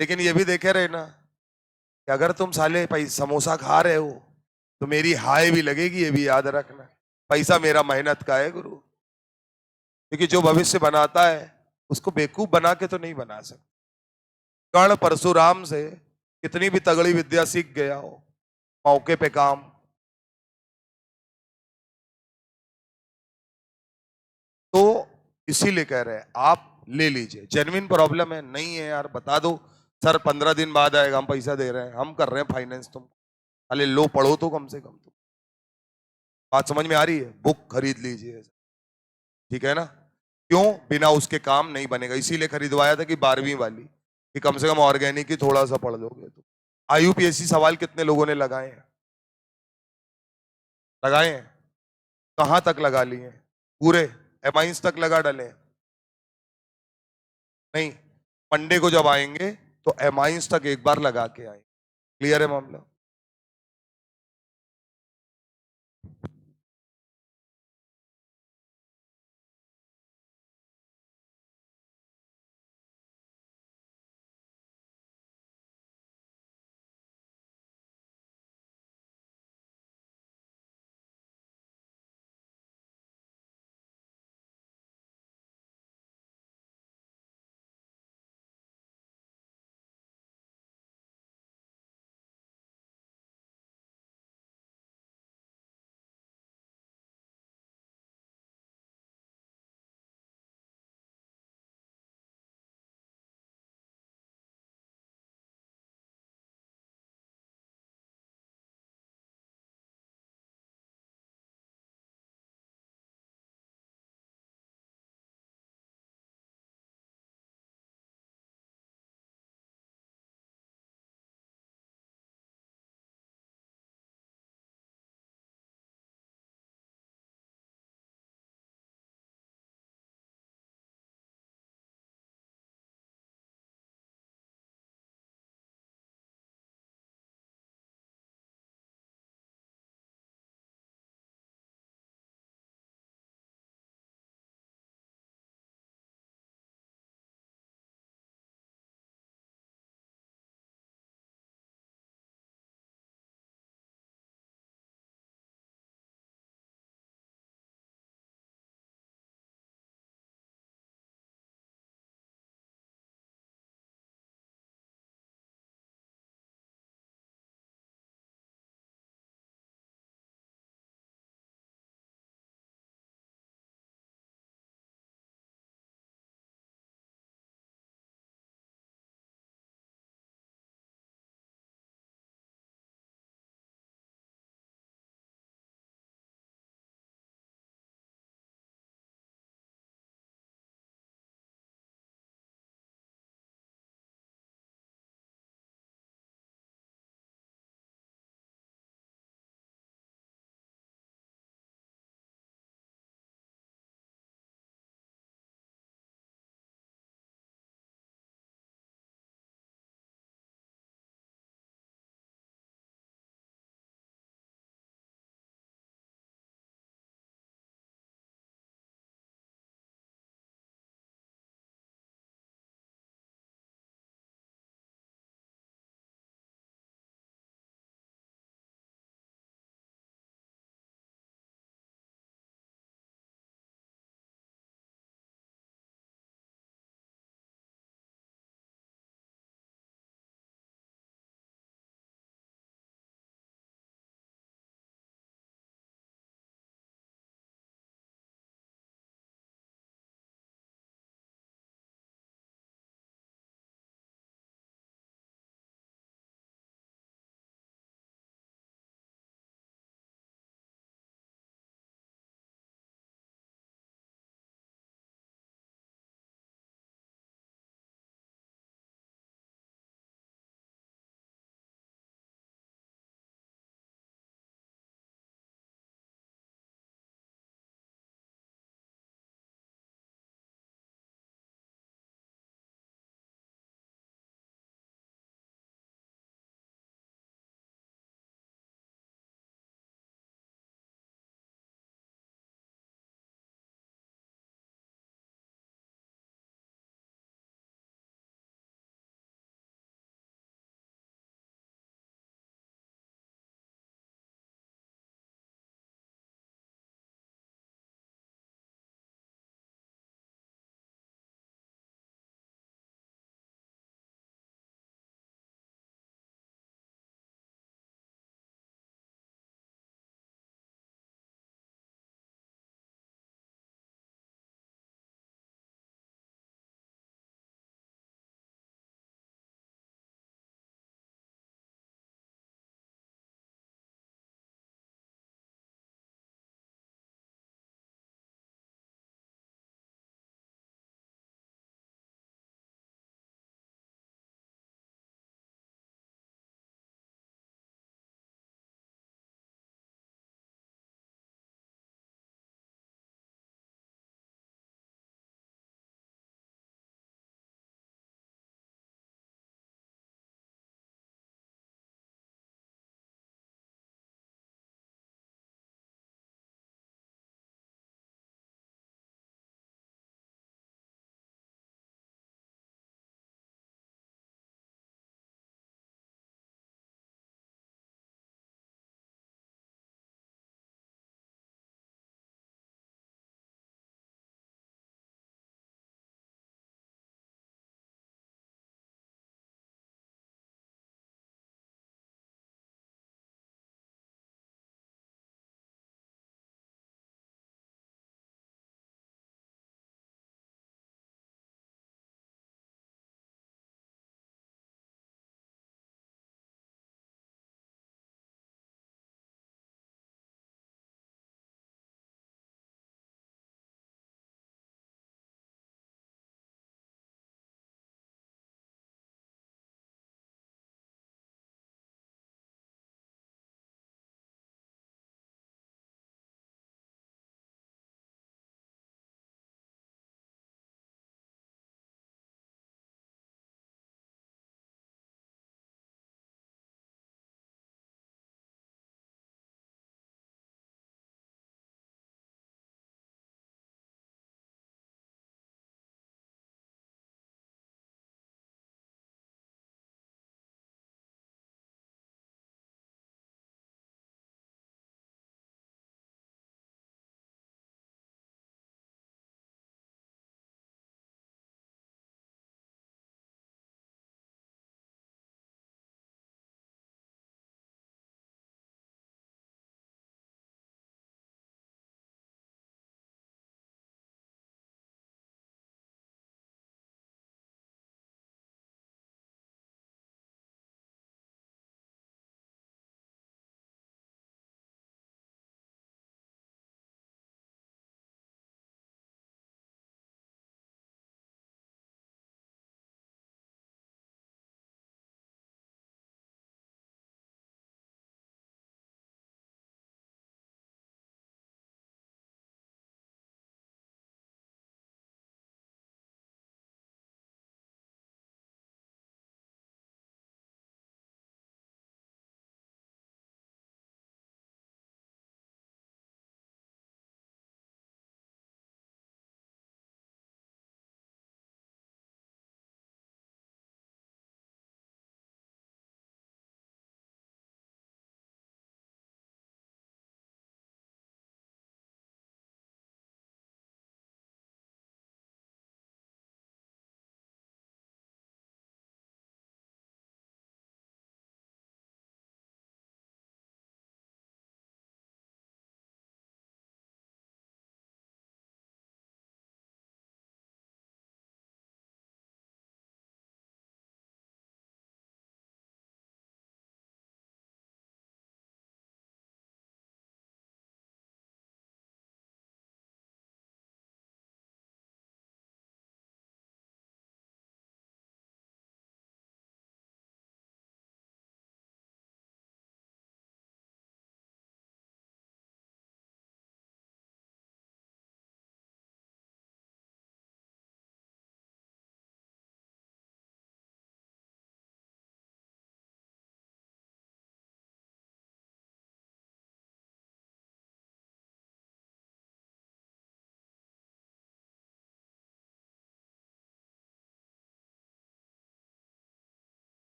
लेकिन ये भी देखे रहे ना कि अगर तुम साले समोसा खा रहे हो तो मेरी हाय भी लगेगी, ये भी याद रखना। पैसा मेरा मेहनत का है गुरु, क्योंकि जो भविष्य बनाता है उसको बेवकूफ बना के तो नहीं बना सकता। कर्ण परशुराम से कितनी भी तगड़ी विद्या सीख गया हो, मौके पे काम। तो इसीलिए कह रहे हैं आप ले लीजिए, जेन्युइन प्रॉब्लम है, नहीं है यार बता दो, सर 15 दिन बाद आएगा, हम पैसा दे रहे हैं, हम कर रहे हैं फाइनेंस, तुम अरे लो पढ़ो तो कम से कम। तुम बात समझ में आ रही है, बुक खरीद लीजिए, ठीक है ना? क्यों? बिना उसके काम नहीं बनेगा, इसीलिए खरीदवाया था कि 12वीं वाली, कि कम से कम ऑर्गेनिक ही थोड़ा सा पढ़ लोगे तो। आईयूपीएससी सवाल कितने लोगों ने लगाए हैं, लगाए हैं? कहां तक लगा लिए? पूरे एमाइंस तक लगा डाले? नहीं, मंडे को जब आएंगे तो एमाइंस तक एक बार लगा के आए। क्लियर है मामला?